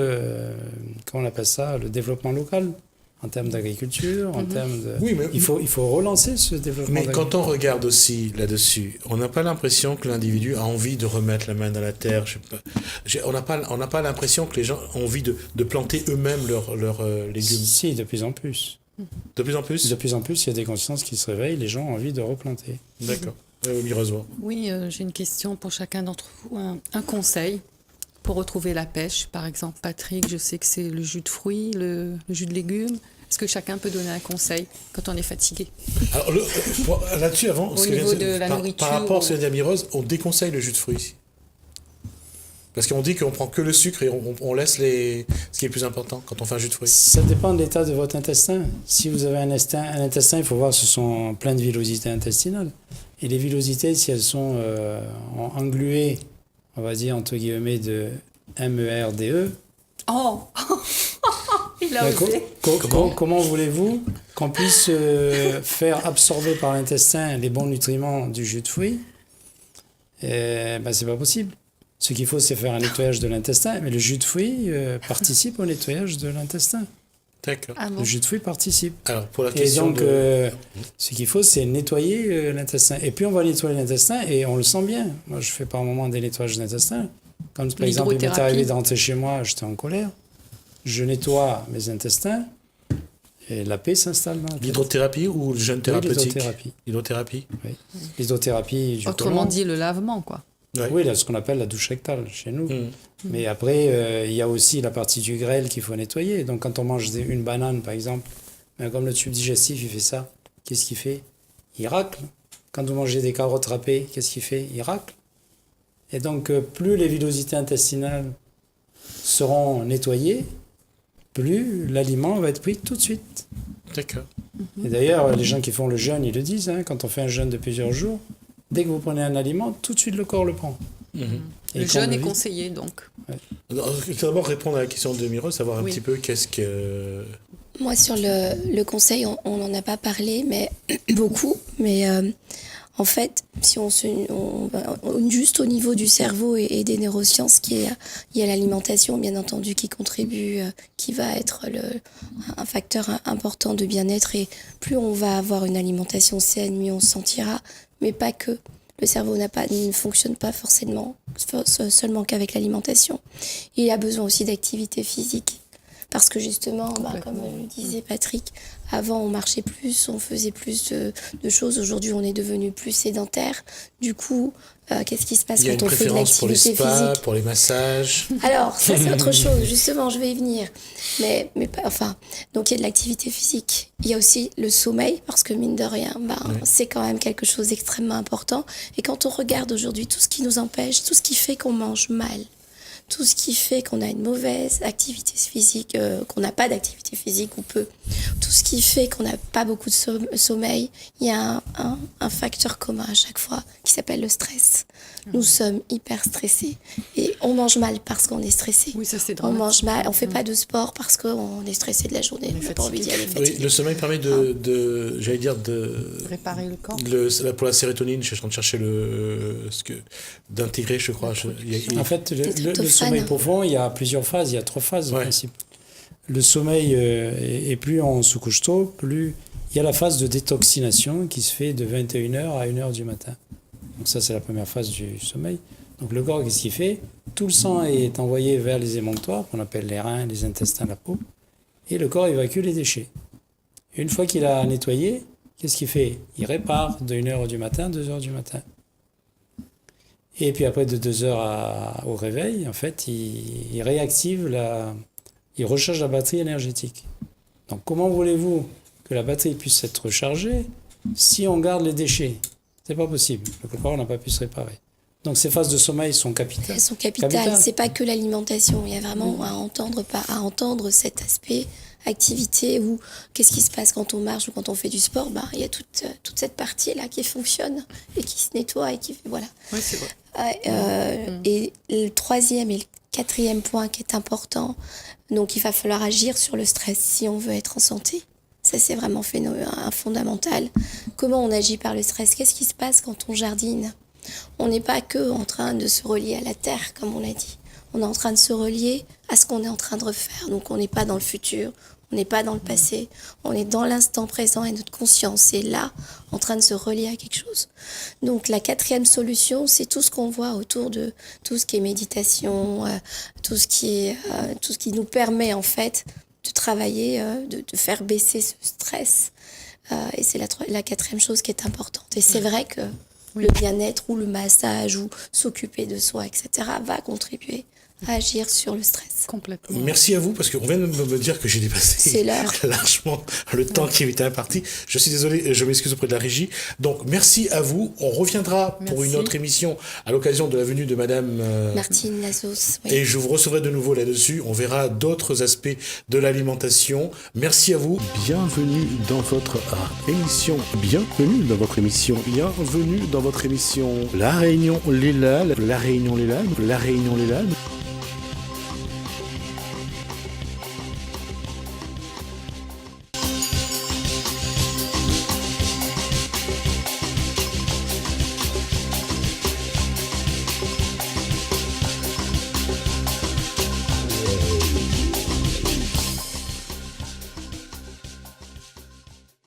[SPEAKER 4] comment on appelle ça, le développement local en termes d'agriculture, en termes de...
[SPEAKER 1] Oui, mais...
[SPEAKER 4] il faut relancer ce développement.
[SPEAKER 1] Mais quand on regarde aussi là-dessus, on n'a pas l'impression que l'individu a envie de remettre la main dans la terre. On n'a pas l'impression que les gens ont envie de planter eux-mêmes leurs légumes.
[SPEAKER 4] Si, de plus en plus.
[SPEAKER 1] De plus en plus.
[SPEAKER 4] De plus en plus, il y a des consciences qui se réveillent, les gens ont envie de replanter.
[SPEAKER 1] D'accord. Mireusement.
[SPEAKER 2] Oui, j'ai une question pour chacun d'entre vous. Un conseil pour retrouver la pêche, par exemple. Patrick, je sais que c'est le jus de fruits, le jus de légumes. Est-ce que chacun peut donner un conseil quand on est fatigué?
[SPEAKER 1] Alors, là-dessus, avant,
[SPEAKER 2] au niveau de la nourriture,
[SPEAKER 1] par rapport à ce que dit Mireuse, on déconseille le jus de fruits ici. Parce qu'on dit qu'on prend que le sucre et on laisse ce qui est le plus important quand on fait un jus de fruits.
[SPEAKER 4] Ça dépend de l'état de votre intestin. Si vous avez un intestin, il faut voir, ce sont plein de villosités intestinales. Et les villosités, si elles sont engluées, on va dire, entre guillemets, de MERDE.
[SPEAKER 2] Oh il a osé.
[SPEAKER 4] Comment voulez-vous qu'on puisse faire absorber par l'intestin les bons nutriments du jus de fruits? C'est pas possible. Ce qu'il faut, c'est faire un nettoyage de l'intestin, mais le jus de fruits participe au nettoyage de l'intestin.
[SPEAKER 1] D'accord.
[SPEAKER 2] Ah bon.
[SPEAKER 4] Le jus de fruits participe.
[SPEAKER 1] Alors, pour la question
[SPEAKER 4] et donc, ce qu'il faut, c'est nettoyer l'intestin. Et puis, on va nettoyer l'intestin et on le sent bien. Moi, je fais par moment des nettoyages d'intestin. Comme par exemple, il m'est arrivé de rentrer chez moi, j'étais en colère. Je nettoie mes intestins et la paix s'installe.
[SPEAKER 1] L'hydrothérapie ou le jeûne thérapeutique?
[SPEAKER 4] L'hydrothérapie. Oui. L'hydrothérapie.
[SPEAKER 2] Autrement dit, le lavement, quoi.
[SPEAKER 1] Ouais.
[SPEAKER 4] Oui, là, ce qu'on appelle la douche rectale chez nous. Mais après, il y a aussi la partie du grêle qu'il faut nettoyer. Donc, quand on mange une banane, par exemple, comme le tube digestif, il fait ça, qu'est-ce qu'il fait? Il racle. Quand vous mangez des carottes râpées, qu'est-ce qu'il fait? Il racle. Et donc, plus les villosités intestinales seront nettoyées, plus l'aliment va être pris tout de suite.
[SPEAKER 1] D'accord.
[SPEAKER 4] Et d'ailleurs, les gens qui font le jeûne, ils le disent, quand on fait un jeûne de plusieurs jours, dès que vous prenez un aliment, tout de suite le corps le prend.
[SPEAKER 2] Le jeûne est conseillé, donc.
[SPEAKER 1] Ouais. D'abord, répondre à la question de Miro, savoir un petit peu qu'est-ce que...
[SPEAKER 3] Moi, sur le conseil, on n'en a pas parlé, mais beaucoup. Mais En fait, si juste au niveau du cerveau et des neurosciences, il y a l'alimentation, bien entendu, qui contribue, qui va être un facteur important de bien-être. Et plus on va avoir une alimentation saine, mieux on se sentira, mais pas que. Le cerveau ne fonctionne pas forcément seulement qu'avec l'alimentation. Il a besoin aussi d'activité physique. Parce que justement, comme le disait Patrick, avant on marchait plus, on faisait plus de choses. Aujourd'hui, on est devenu plus sédentaire. Du coup, qu'est-ce qui se passe quand on fait de l'activité physique ?
[SPEAKER 1] Il y a une préférence pour les spas, pour les massages.
[SPEAKER 3] Alors, ça c'est autre chose. Justement, je vais y venir. Donc il y a de l'activité physique. Il y a aussi le sommeil, parce que mine de rien, c'est quand même quelque chose d'extrêmement important. Et quand on regarde aujourd'hui tout ce qui nous empêche, tout ce qui fait qu'on mange mal, tout ce qui fait qu'on a une mauvaise activité physique, qu'on n'a pas d'activité physique ou peu, tout ce qui fait qu'on n'a pas beaucoup de sommeil, il y a un facteur commun à chaque fois qui s'appelle le stress. Nous sommes hyper stressés et on mange mal parce qu'on est stressé.
[SPEAKER 2] Oui, ça c'est
[SPEAKER 3] On
[SPEAKER 2] dramatique.
[SPEAKER 3] mange mal, on fait pas de sport parce qu'on est stressé de la journée, on n'a pas envie d'y aller fatigué.
[SPEAKER 1] Oui, le sommeil permet j'allais dire,
[SPEAKER 2] Réparer le corps.
[SPEAKER 1] pour la sérotonine, je suis en train de chercher d'intégrer, je crois.
[SPEAKER 4] En fait, le
[SPEAKER 3] tryptophane.
[SPEAKER 4] sommeil profond, il y a plusieurs phases, il y a 3 phases en principe. Le sommeil, et plus on se couche tôt, plus il y a la phase de détoxination qui se fait de 21h à 1h du matin. Donc ça, c'est la première phase du sommeil. Donc le corps, qu'est-ce qu'il fait ? Tout le sang est envoyé vers les émonctoires, qu'on appelle les reins, les intestins, la peau, et le corps évacue les déchets. Et une fois qu'il a nettoyé, qu'est-ce qu'il fait ? Il répare de 1h du matin à 2h du matin. Et puis après, de 2h au réveil, en fait, il réactive il recharge la batterie énergétique. Donc comment voulez-vous que la batterie puisse être rechargée si on garde les déchets ? C'est pas possible. Le corps n'a pas pu se réparer. Donc ces phases de sommeil sont capitales.
[SPEAKER 3] Elles sont capitales. C'est pas que l'alimentation. Il y a vraiment à entendre cet aspect activité ou qu'est-ce qui se passe quand on marche ou quand on fait du sport. Il y a toute cette partie là qui fonctionne et qui se nettoie et qui voilà.
[SPEAKER 2] Oui, c'est vrai.
[SPEAKER 3] Et le 3e et le 4e point qui est important. Donc il va falloir agir sur le stress si on veut être en santé. Ça, c'est vraiment un fondamental. Comment on agit par le stress ? Qu'est-ce qui se passe quand on jardine ? On n'est pas que en train de se relier à la terre, comme on l'a dit. On est en train de se relier à ce qu'on est en train de refaire. Donc, on n'est pas dans le futur, on n'est pas dans le passé. On est dans l'instant présent et notre conscience est là, en train de se relier à quelque chose. Donc, la 4e solution, c'est tout ce qu'on voit autour de tout ce qui est méditation, tout ce qui nous permet, en fait, de travailler, de faire baisser ce stress. Et c'est la 4e chose qui est importante. Et c'est vrai que le bien-être ou le massage ou s'occuper de soi, etc., va contribuer à agir sur le stress.
[SPEAKER 2] Complètement.
[SPEAKER 1] Merci à vous, parce qu'on vient de me dire que j'ai dépassé largement le temps qui m'était imparti. Je suis désolé, je m'excuse auprès de la régie. Donc, merci à vous. On reviendra pour une autre émission à l'occasion de la venue de Madame
[SPEAKER 3] Martine Lazos. Oui.
[SPEAKER 1] Et je vous recevrai de nouveau là-dessus. On verra d'autres aspects de l'alimentation. Merci à vous. Bienvenue dans votre émission. Bienvenue dans votre émission. Bienvenue dans votre émission. La Réunion, les Lalles. La Réunion, les Lalles. La Réunion, les Lalles.